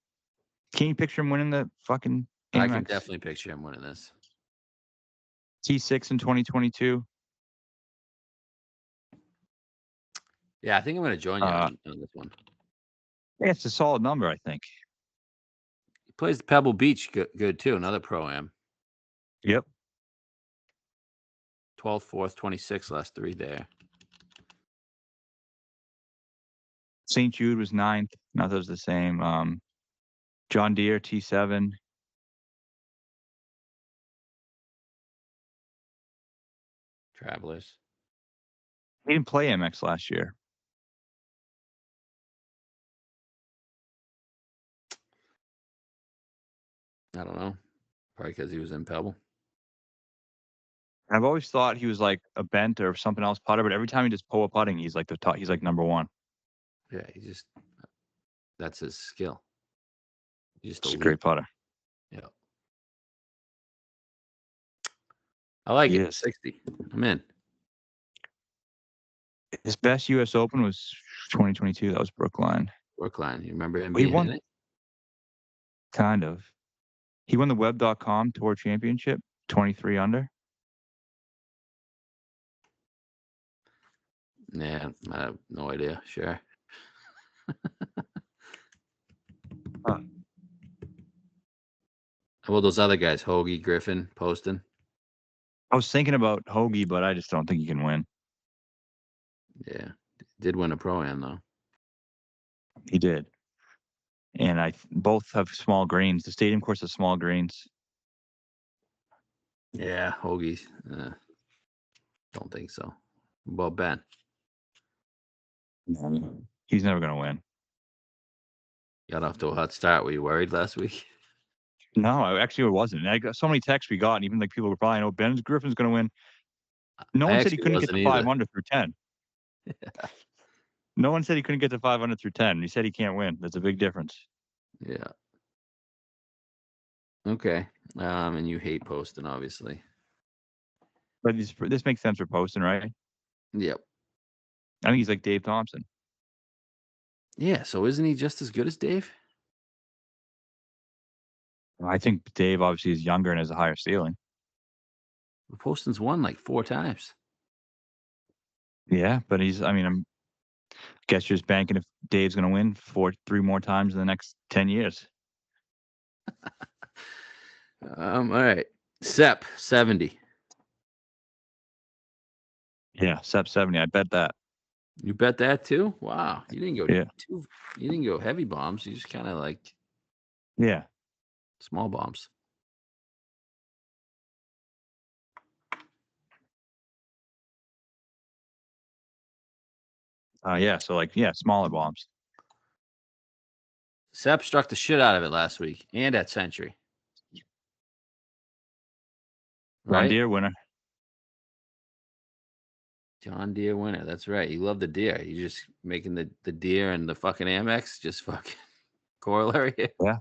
can you picture him winning the fucking Amex? I can definitely picture him winning this. T6 in 2022. Yeah, I think I'm going to join you on this one. Yeah, it's a solid number, I think. He plays the Pebble Beach good too. Another pro-am. Yep. 12th, 4th, 26th, last 3 there. St. Jude was 9th. Not those the same. John Deere T7. Travelers. He didn't play MX last year. I don't know. Probably because he was in Pebble. I've always thought he was like a bent or something else putter, but every time he does pull-up putting, he's like the top. He's like number one. Yeah, that's his skill. He's just a great putter. Yeah. I like it. Yes. 60. I'm in. His best U.S. Open was 2022. That was Brookline. Brookline. You remember him He being won in it? Kind of. He won the Web.com Tour Championship, 23 under. Yeah, I have no idea. Sure. Huh. Well, those other guys, Hoagie, Griffin, Poston. I was thinking about Hoagie, but I just don't think he can win. Yeah, did win a pro-am though. He did. And both have small greens. The stadium course has small greens. Yeah, Hoagie. Don't think so. Well, Ben. He's never going to win. Got off to a hot start. Were you worried last week? No, actually it wasn't. I got so many texts we got, and even like people were probably, Ben Griffin's going to win. No one said he couldn't get to 5 under through 10. No one said he couldn't get to 5 under through 10. He said he can't win. That's a big difference. Yeah. Okay. And you hate Poston, obviously. But this makes sense for Poston, right? Yep. I think he's like Dave Thompson. Yeah. So isn't he just as good as Dave? I think Dave obviously is younger and has a higher ceiling. Poston's won like 4 times. Yeah, but I guess you're just banking if Dave's going to win 3 more times in the next 10 years. All right. Sepp, 70. Yeah, Sepp 70. I bet that. You bet that too? Wow. You didn't go You didn't go heavy bombs. You just kind of like small bombs. So smaller bombs. Sepp struck the shit out of it last week and at Century. Right? John Deere winner. John Deere winner. That's right. You love the deer. You just making the deer and the fucking Amex just fucking corollary. Yeah.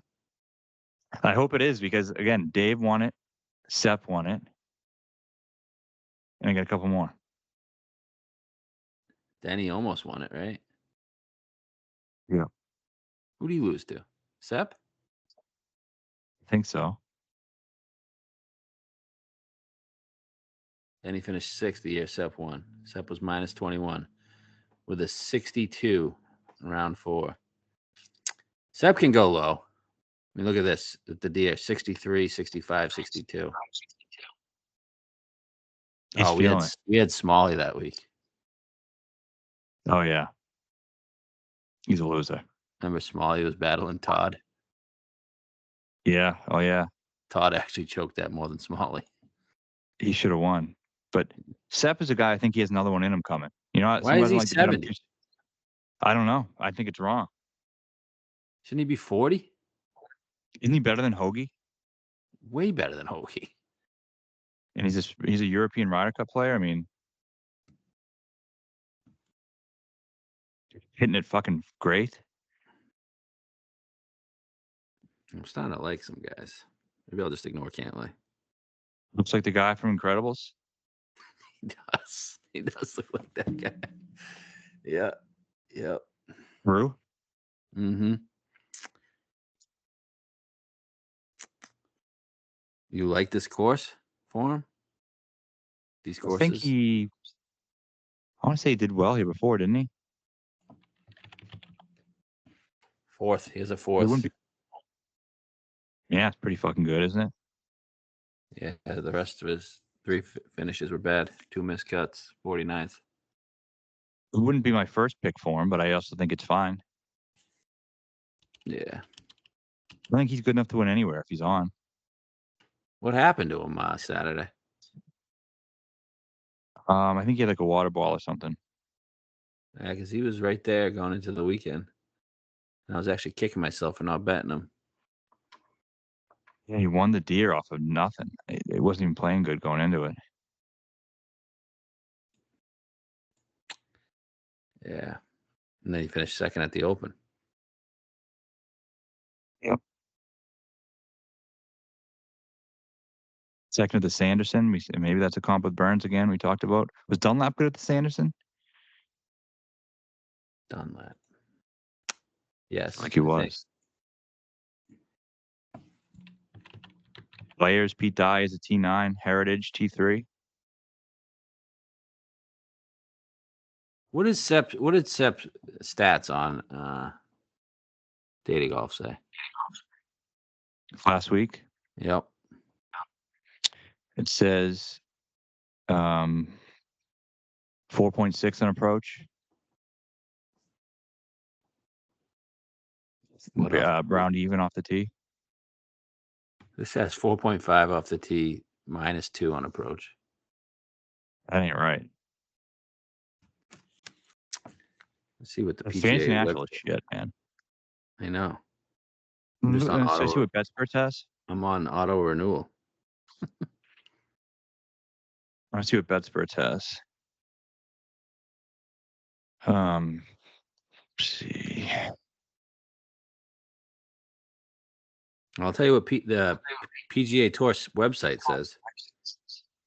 I hope it is because, again, Dave won it. Sepp won it. and I got a couple more. Denny almost won it, right? Yeah. Who do you lose to? Sepp? I think so. Denny finished sixth the year Sepp won. Sepp was minus 21 with a 62 in round 4. Sepp can go low. I mean, look at this. The deer, 63, 65, 62. He's Oh, feeling it. we had Smalley that week. Oh, yeah. He's a loser. Remember Smalley was battling Todd? Yeah. Oh, yeah. Todd actually choked that more than Smalley. He should have won. But Sepp is a guy, I think he has another one in him coming. You know, Why is he like to get him. 70? I don't know. I think it's wrong. Shouldn't he be 40? Isn't he better than Hoagie? Way better than Hoagie. And he's a European Ryder Cup player. I mean, hitting it fucking great. I'm starting to like some guys. Maybe I'll just ignore Cantlay. Looks like the guy from Incredibles. He does. He does look like that guy. Yeah. Yep. Rue? Mm-hmm. You like this course for him? These courses? I think I want to say he did well here before, didn't he? Fourth. Here's a fourth. Yeah, it's pretty fucking good, isn't it? Yeah, the rest of his 3 finishes were bad. 2 missed cuts, 49th. It wouldn't be my first pick for him, but I also think it's fine. Yeah. I think he's good enough to win anywhere if he's on. What happened to him Saturday? I think he had like a water ball or something. Yeah, because he was right there going into the weekend. And I was actually kicking myself for not betting him. Yeah, he won the deer off of nothing. It wasn't even playing good going into it. Yeah. And then he finished second at the Open. Yep. Second at the Sanderson. Maybe that's a comp with Burns again. We talked about. Was Dunlap good at the Sanderson? Dunlap. Yes. Like he was. Players, Pete Dye is a T9. Heritage, T3. What did Sepp's stats on Data Golf say? Last week? Yep. It says 4.6 on approach. Round even off the tee. This has 4.5 off the tee, -2 on approach. That ain't right. Let's see what the PGA fancy natural shit, man. I know. I'm just on auto. I see what BetSperts has. I'm on auto renewal. I see what BetSperts has. Let's see. I'll tell you what the PGA Tour website says.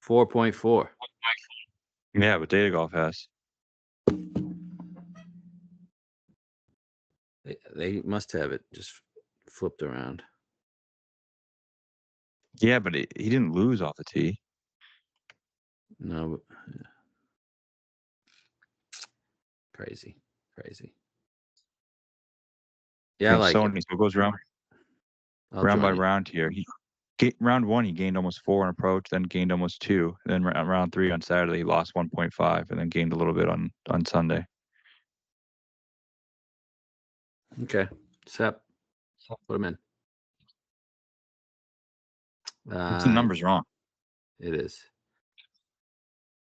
4.4. Yeah, what Data Golf has. They must have it just flipped around. Yeah, but he didn't lose off the tee. No. Crazy. Yeah, like Sony, so it goes round by round here. Round 1, he gained almost 4 on approach, then gained almost 2. Then round 3 on Saturday, he lost 1.5, and then gained a little bit on Sunday. Okay. Sepp. Put him in. The number's wrong. It is.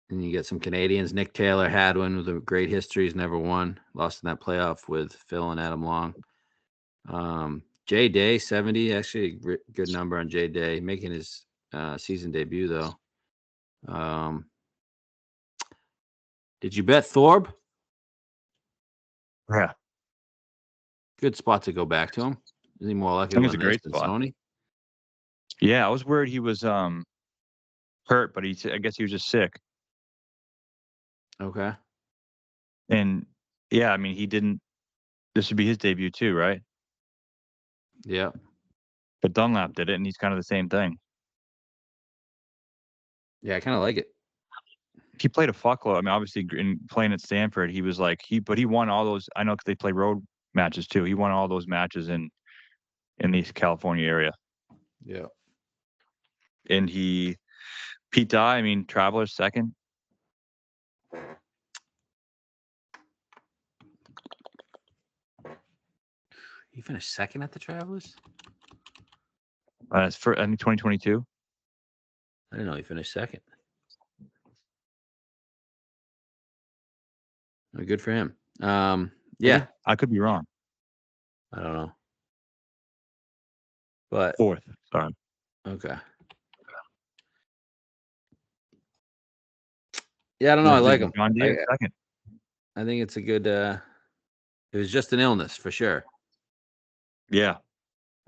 And you get some Canadians. Nick Taylor had one with a great history. He's never won. Lost in that playoff with Phil and Adam Long. Jay Day, 70. Actually, a good number on Jay Day. Making his season debut, though. Did you bet Thorpe? Yeah. Good spot to go back to him. Is he more likely to win this than Sony? Yeah, I was worried he was hurt, but I guess he was just sick. Okay. And yeah, I mean, he didn't. This would be his debut too, right? Yeah. But Dunlap did it, and he's kind of the same thing. Yeah, I kind of like it. He played a fuckload. I mean, obviously, in playing at Stanford, he was like but he won all those. I know because they play road matches too. He won all those matches in the California area, Yeah. and Pete Dye. I mean, Travelers second. He finished second at the Travelers? It's for I think 2022. I didn't know he finished second. Oh, good for him. Yeah. I could be wrong. I don't know. But Fourth. Sorry. okay. Yeah, I don't know. I like him. John Deere second. I think it's a good it was just an illness for sure. Yeah.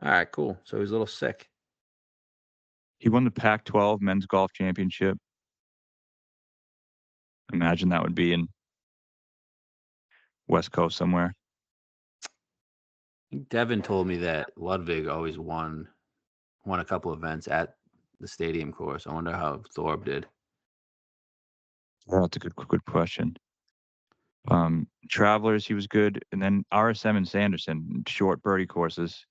All right, cool. So he's a little sick. He won the Pac-12 men's golf championship. Imagine that would be in West Coast somewhere. I think Devin told me that Ludwig always won a couple events at the stadium course. I wonder how Thorpe did. Oh, that's a good question. Travelers, he was good, and then RSM and Sanderson, short birdie courses.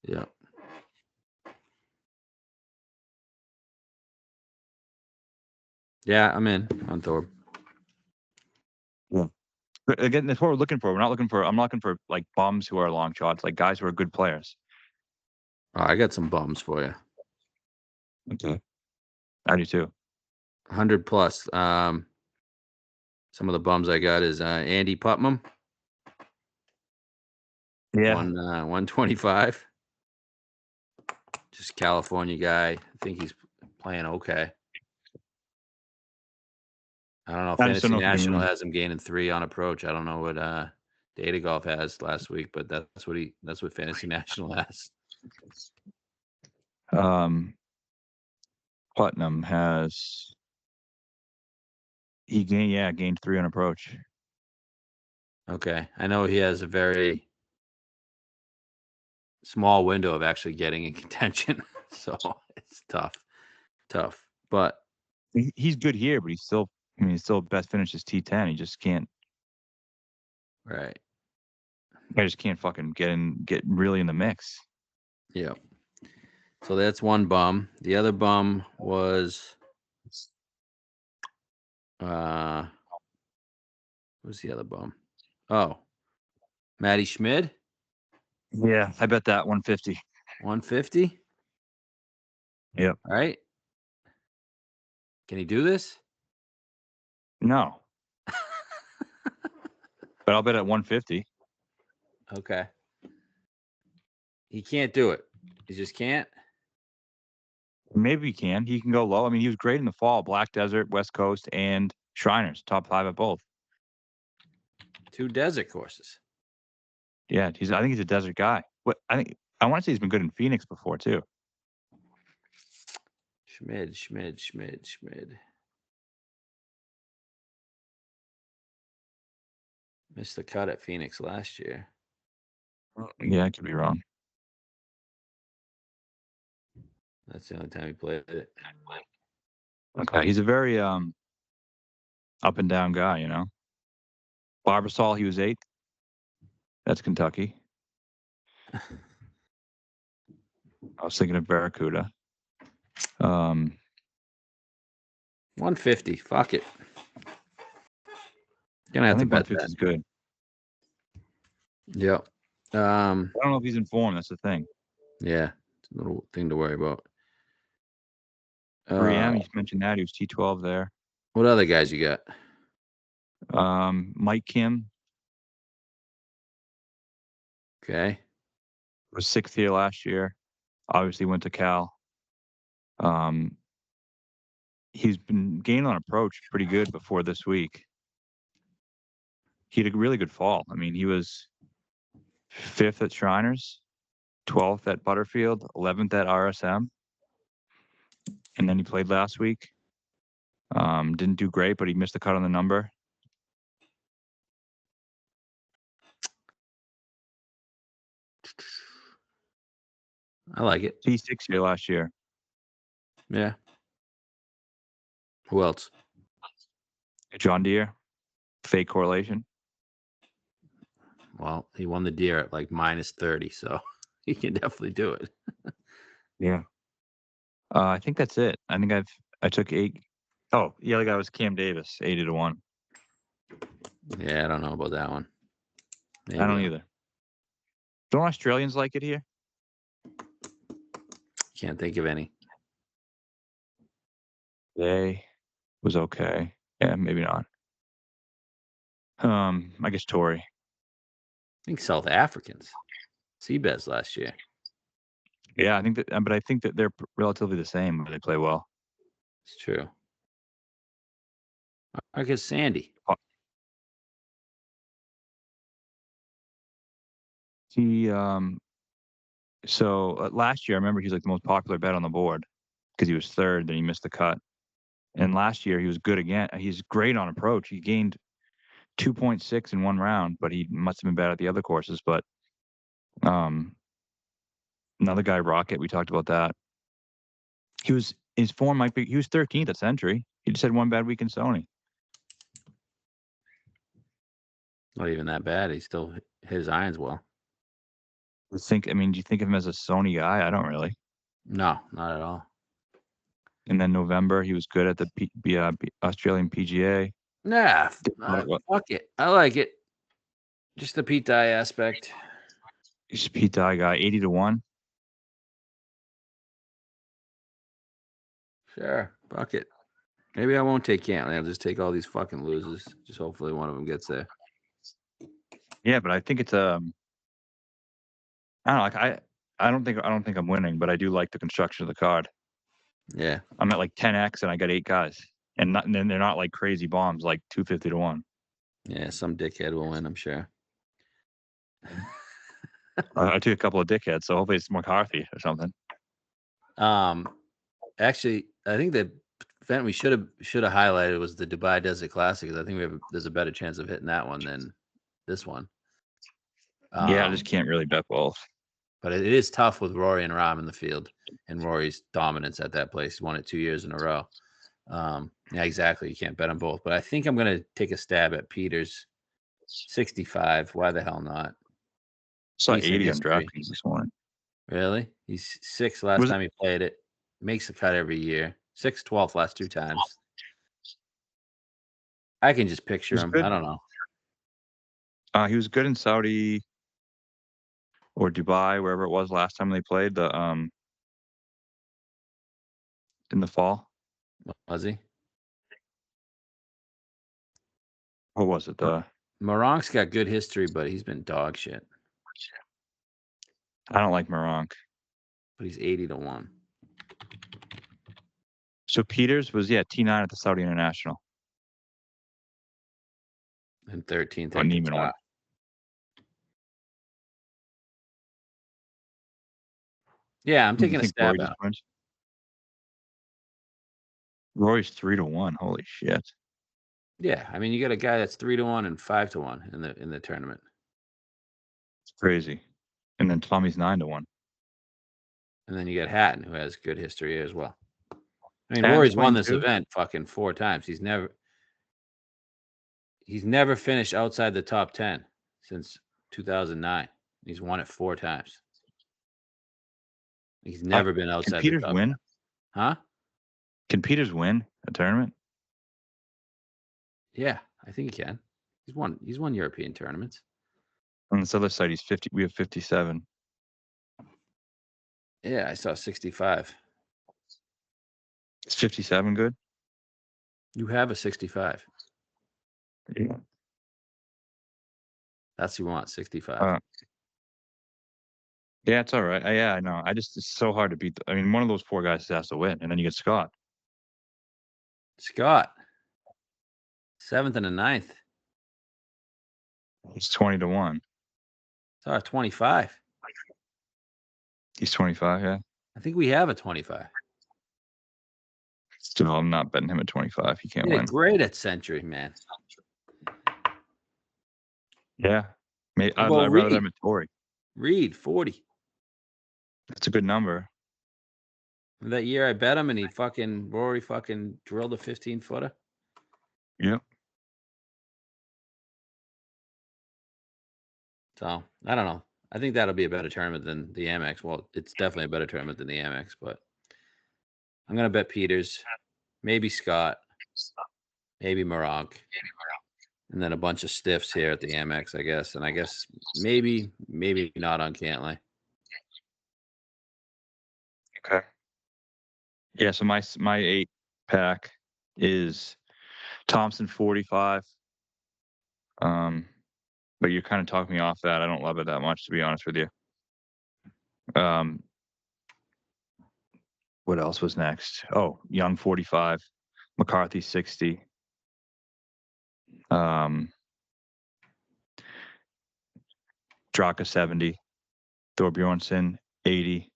Yeah. Yeah, I'm in on Thorpe. Yeah. But again, that's what we're looking for. I'm not looking for like bums who are long shots, like guys who are good players. Oh, I got some bums for you. Okay. I do too. 100 plus. Some of the bums I got is Andy Putnam. Yeah. 125. Just California guy. I think he's playing okay. I don't know. Fantasy National has him gaining 3 on approach. I don't know what Data Golf has last week, but that's what Fantasy National has. Putnam has gained 3 on approach. Okay. I know he has a very small window of actually getting in contention. So it's tough. But he's good here, but he's still best finish is T10. He just can't. Right. I just can't fucking get really in the mix. Yeah. So that's one bum. The other bum was who's the other bum? Oh, Matty Schmid. Yeah, I bet that 150. 150. Yep. All right. Can he do this? No. But I'll bet at 150. Okay. He can't do it. He just can't. Maybe he can. He can go low. I mean, he was great in the fall. Black Desert, West Coast, and Shriners. Top 5 at both. 2 desert courses. Yeah, I think he's a desert guy. I want to say he's been good in Phoenix before too. Schmid. Missed the cut at Phoenix last year. Yeah, I could be wrong. That's the only time he played it. Okay, he's a very up and down guy, you know. Barbasol, he was 8th. That's Kentucky. I was thinking of Barracuda. 150. Fuck it. Gonna have to bet 150 that. is good. Yep. I don't know if he's in form. That's the thing. Yeah, it's a little thing to worry about. 3M, you mentioned that. He was T12 there. What other guys you got? Mike Kim. Okay. Was 6th here last year. Obviously went to Cal. He's been gaining on approach pretty good before this week. He had a really good fall. I mean, he was 5th at Shriners, 12th at Butterfield, 11th at RSM, and then he played last week. Didn't do great, but he missed the cut on the number. I like it. T6 year last year. Yeah. Who else? John Deere. Fake correlation. Well, he won the Deere at like -30, so he can definitely do it. Yeah. I think that's it. I think I took 8. Oh, the other guy was Cam Davis, 80-1. Yeah, I don't know about that one. I don't either. Don't Australians like it here? Can't think of any. They was okay. Yeah, maybe not. I guess Tory. I think South Africans. Seabez last year. Yeah, I think that, but I think that they're relatively the same. But they play well. It's true. I guess Sandy. He so last year I remember he was like the most popular bet on the board because he was third, then he missed the cut. And last year he was good again. He's great on approach. He gained 2.6 in one round, but he must have been bad at the other courses. But another guy, Rocket, we talked about that. His form might be. He was 13th at Century. He just had one bad week in Sony. Not even that bad. He still hit his irons well. I mean, do you think of him as a Sony guy? I don't really. No, not at all. And then November, he was good at the Australian PGA. Nah, fuck it. I like it. Just the Pete Dye aspect. He's a Pete Dye guy, 80-1. Sure, fuck it. Maybe I won't take Cantley. I'll just take all these fucking losers. Just hopefully one of them gets there. Yeah, but I think it's I don't know. Like I don't think I'm winning, but I do like the construction of the card. Yeah, I'm at like 10x, and I got 8 guys, and then they're not like crazy bombs, like 250-1. Yeah, some dickhead will win, I'm sure. I took a couple of dickheads, so hopefully it's McCarthy or something. Actually, I think the event we should have highlighted was the Dubai Desert Classic, because I think there's a better chance of hitting that one than this one. Yeah, I just can't really bet both. But it is tough with Rory and Rahm in the field, and Rory's dominance at that place. He won it 2 years in a row. Yeah, exactly. You can't bet them both. But I think I'm going to take a stab at Peters. 65. Why the hell not? Saw 80 on DraftKings this morning. Really? He's 6 last time he played it. Makes the cut every year. 6-12 last 2 times. I can just picture him. I don't know. He was good in Saudi or Dubai, wherever it was last time they played in the fall. Was he? What was it? Moronk's got good history, but he's been dog shit. I don't like Moronk. But he's 80-1. So Peters was T9 at the Saudi International. And 13th. On Neiman one. Yeah, I'm taking a stab at him. Rory's 3-1. Holy shit. Yeah, I mean, you got a guy that's 3-1 and 5-1 in the tournament. It's crazy. And then Tommy's 9-1. And then you got Hatton, who has good history as well. I mean, Rory's won this event fucking 4 times. He's never finished outside the top 10 since 2009. He's won it 4 times. He's never been outside the top 10. Can Peters win? Huh? Can Peters win a tournament? Yeah, I think he can. He's won European tournaments. On this other side, he's 50. We have 57. Yeah, I saw 65. Is 57 good? You have a 65. Yeah. That's what you want, 65. Yeah, it's all right. Yeah, I know. It's so hard to beat. I mean, one of those 4 guys has to win, and then you get Scott. Scott, 7th and a 9th. He's 20-1. Sorry, 25. He's 25. Yeah. I think we have a 25. Still, I'm not betting him at 25. He can't He did win. great at Century, man. Yeah. I'd Well, rather bet him at Torrey. Reed, 40. That's a good number. That year I bet him and Rory fucking drilled a 15-footer. Yep. So I don't know. I think that'll be a better tournament than the Amex. Well, it's definitely a better tournament than the Amex, but I'm gonna bet Peters, maybe Scott, maybe Moronk, and then a bunch of stiffs here at the Amex, I guess. And I guess maybe not on Cantlay. Okay. Yeah, so my 8-pack is Thompson 45. But you're kind of talking me off that. I don't love it that much, to be honest with you. What else was next? Oh, Young 45, McCarthy 60. Draka 70, Thorbjornsen 80,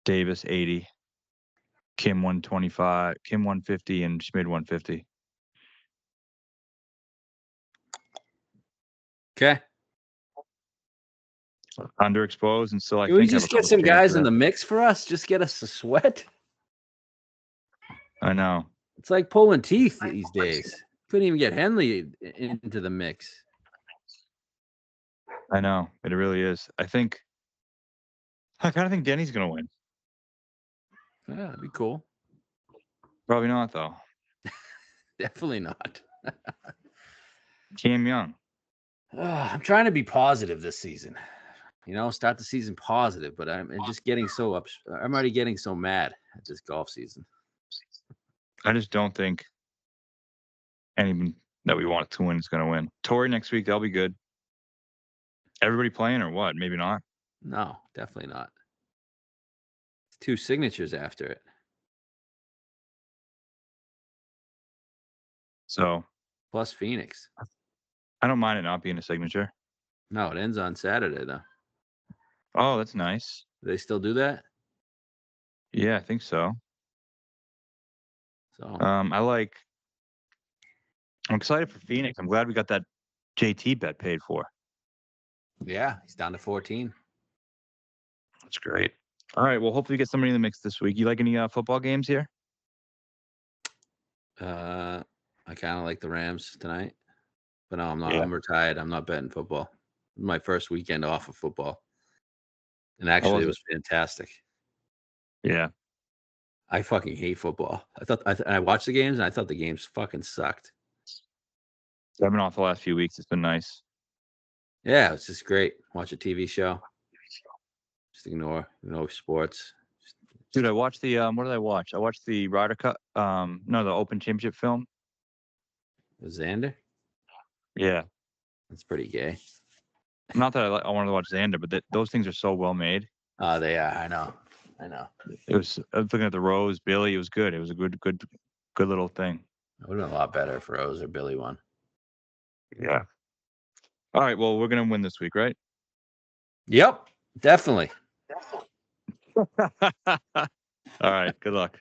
Davis 80, Kim 125, Kim 150, and Schmid 150. Okay. Underexposed, and still I Can think we just have a get couple some chance guys of in that. the mix for us? Just get us to sweat. I know. It's like pulling teeth these days. Couldn't even get Henley into the mix. I know. It really is. I kind of think Denny's going to win. Yeah, that'd be cool. Probably not, though. Definitely not. Cam Young. I'm trying to be positive this season. Start the season positive, but I'm just getting so I'm already getting so mad at this golf season. I just don't think anyone that we want to win is going to win. Torrey next week, that'll be good. Everybody playing or what? Maybe not. No, definitely not. It's 2 signatures after it. So plus Phoenix. I don't mind it not being a signature. No, it ends on Saturday though. Oh, that's nice. Do they still do that? Yeah, I think so. So I'm excited for Phoenix. I'm glad we got that JT bet paid for. Yeah, he's down to 14. That's great. All right, well, hopefully we get somebody in the mix this week. You like any football games here? I kind of like the Rams tonight, but no, I'm not. Yeah. I'm retired. I'm not betting football. My first weekend off of football, and actually, it was fantastic. Yeah. I fucking hate football. I watched the games, and I thought the games fucking sucked. I've been off the last few weeks. It's been nice. Yeah, it's just great. Watch a TV show. Just ignore sports. Dude, I watched the what did I watch? I watched the Ryder Cup. No, the Open Championship film. Xander? Yeah. That's pretty gay. Not that I wanted to watch Xander, but those things are so well made. They are. I know. I was looking at the Rose, Billy. It was good. It was a good little thing. It would have been a lot better if Rose or Billy won. Yeah. All right. Well, we're gonna win this week, right? Yep, definitely. All right. Good luck.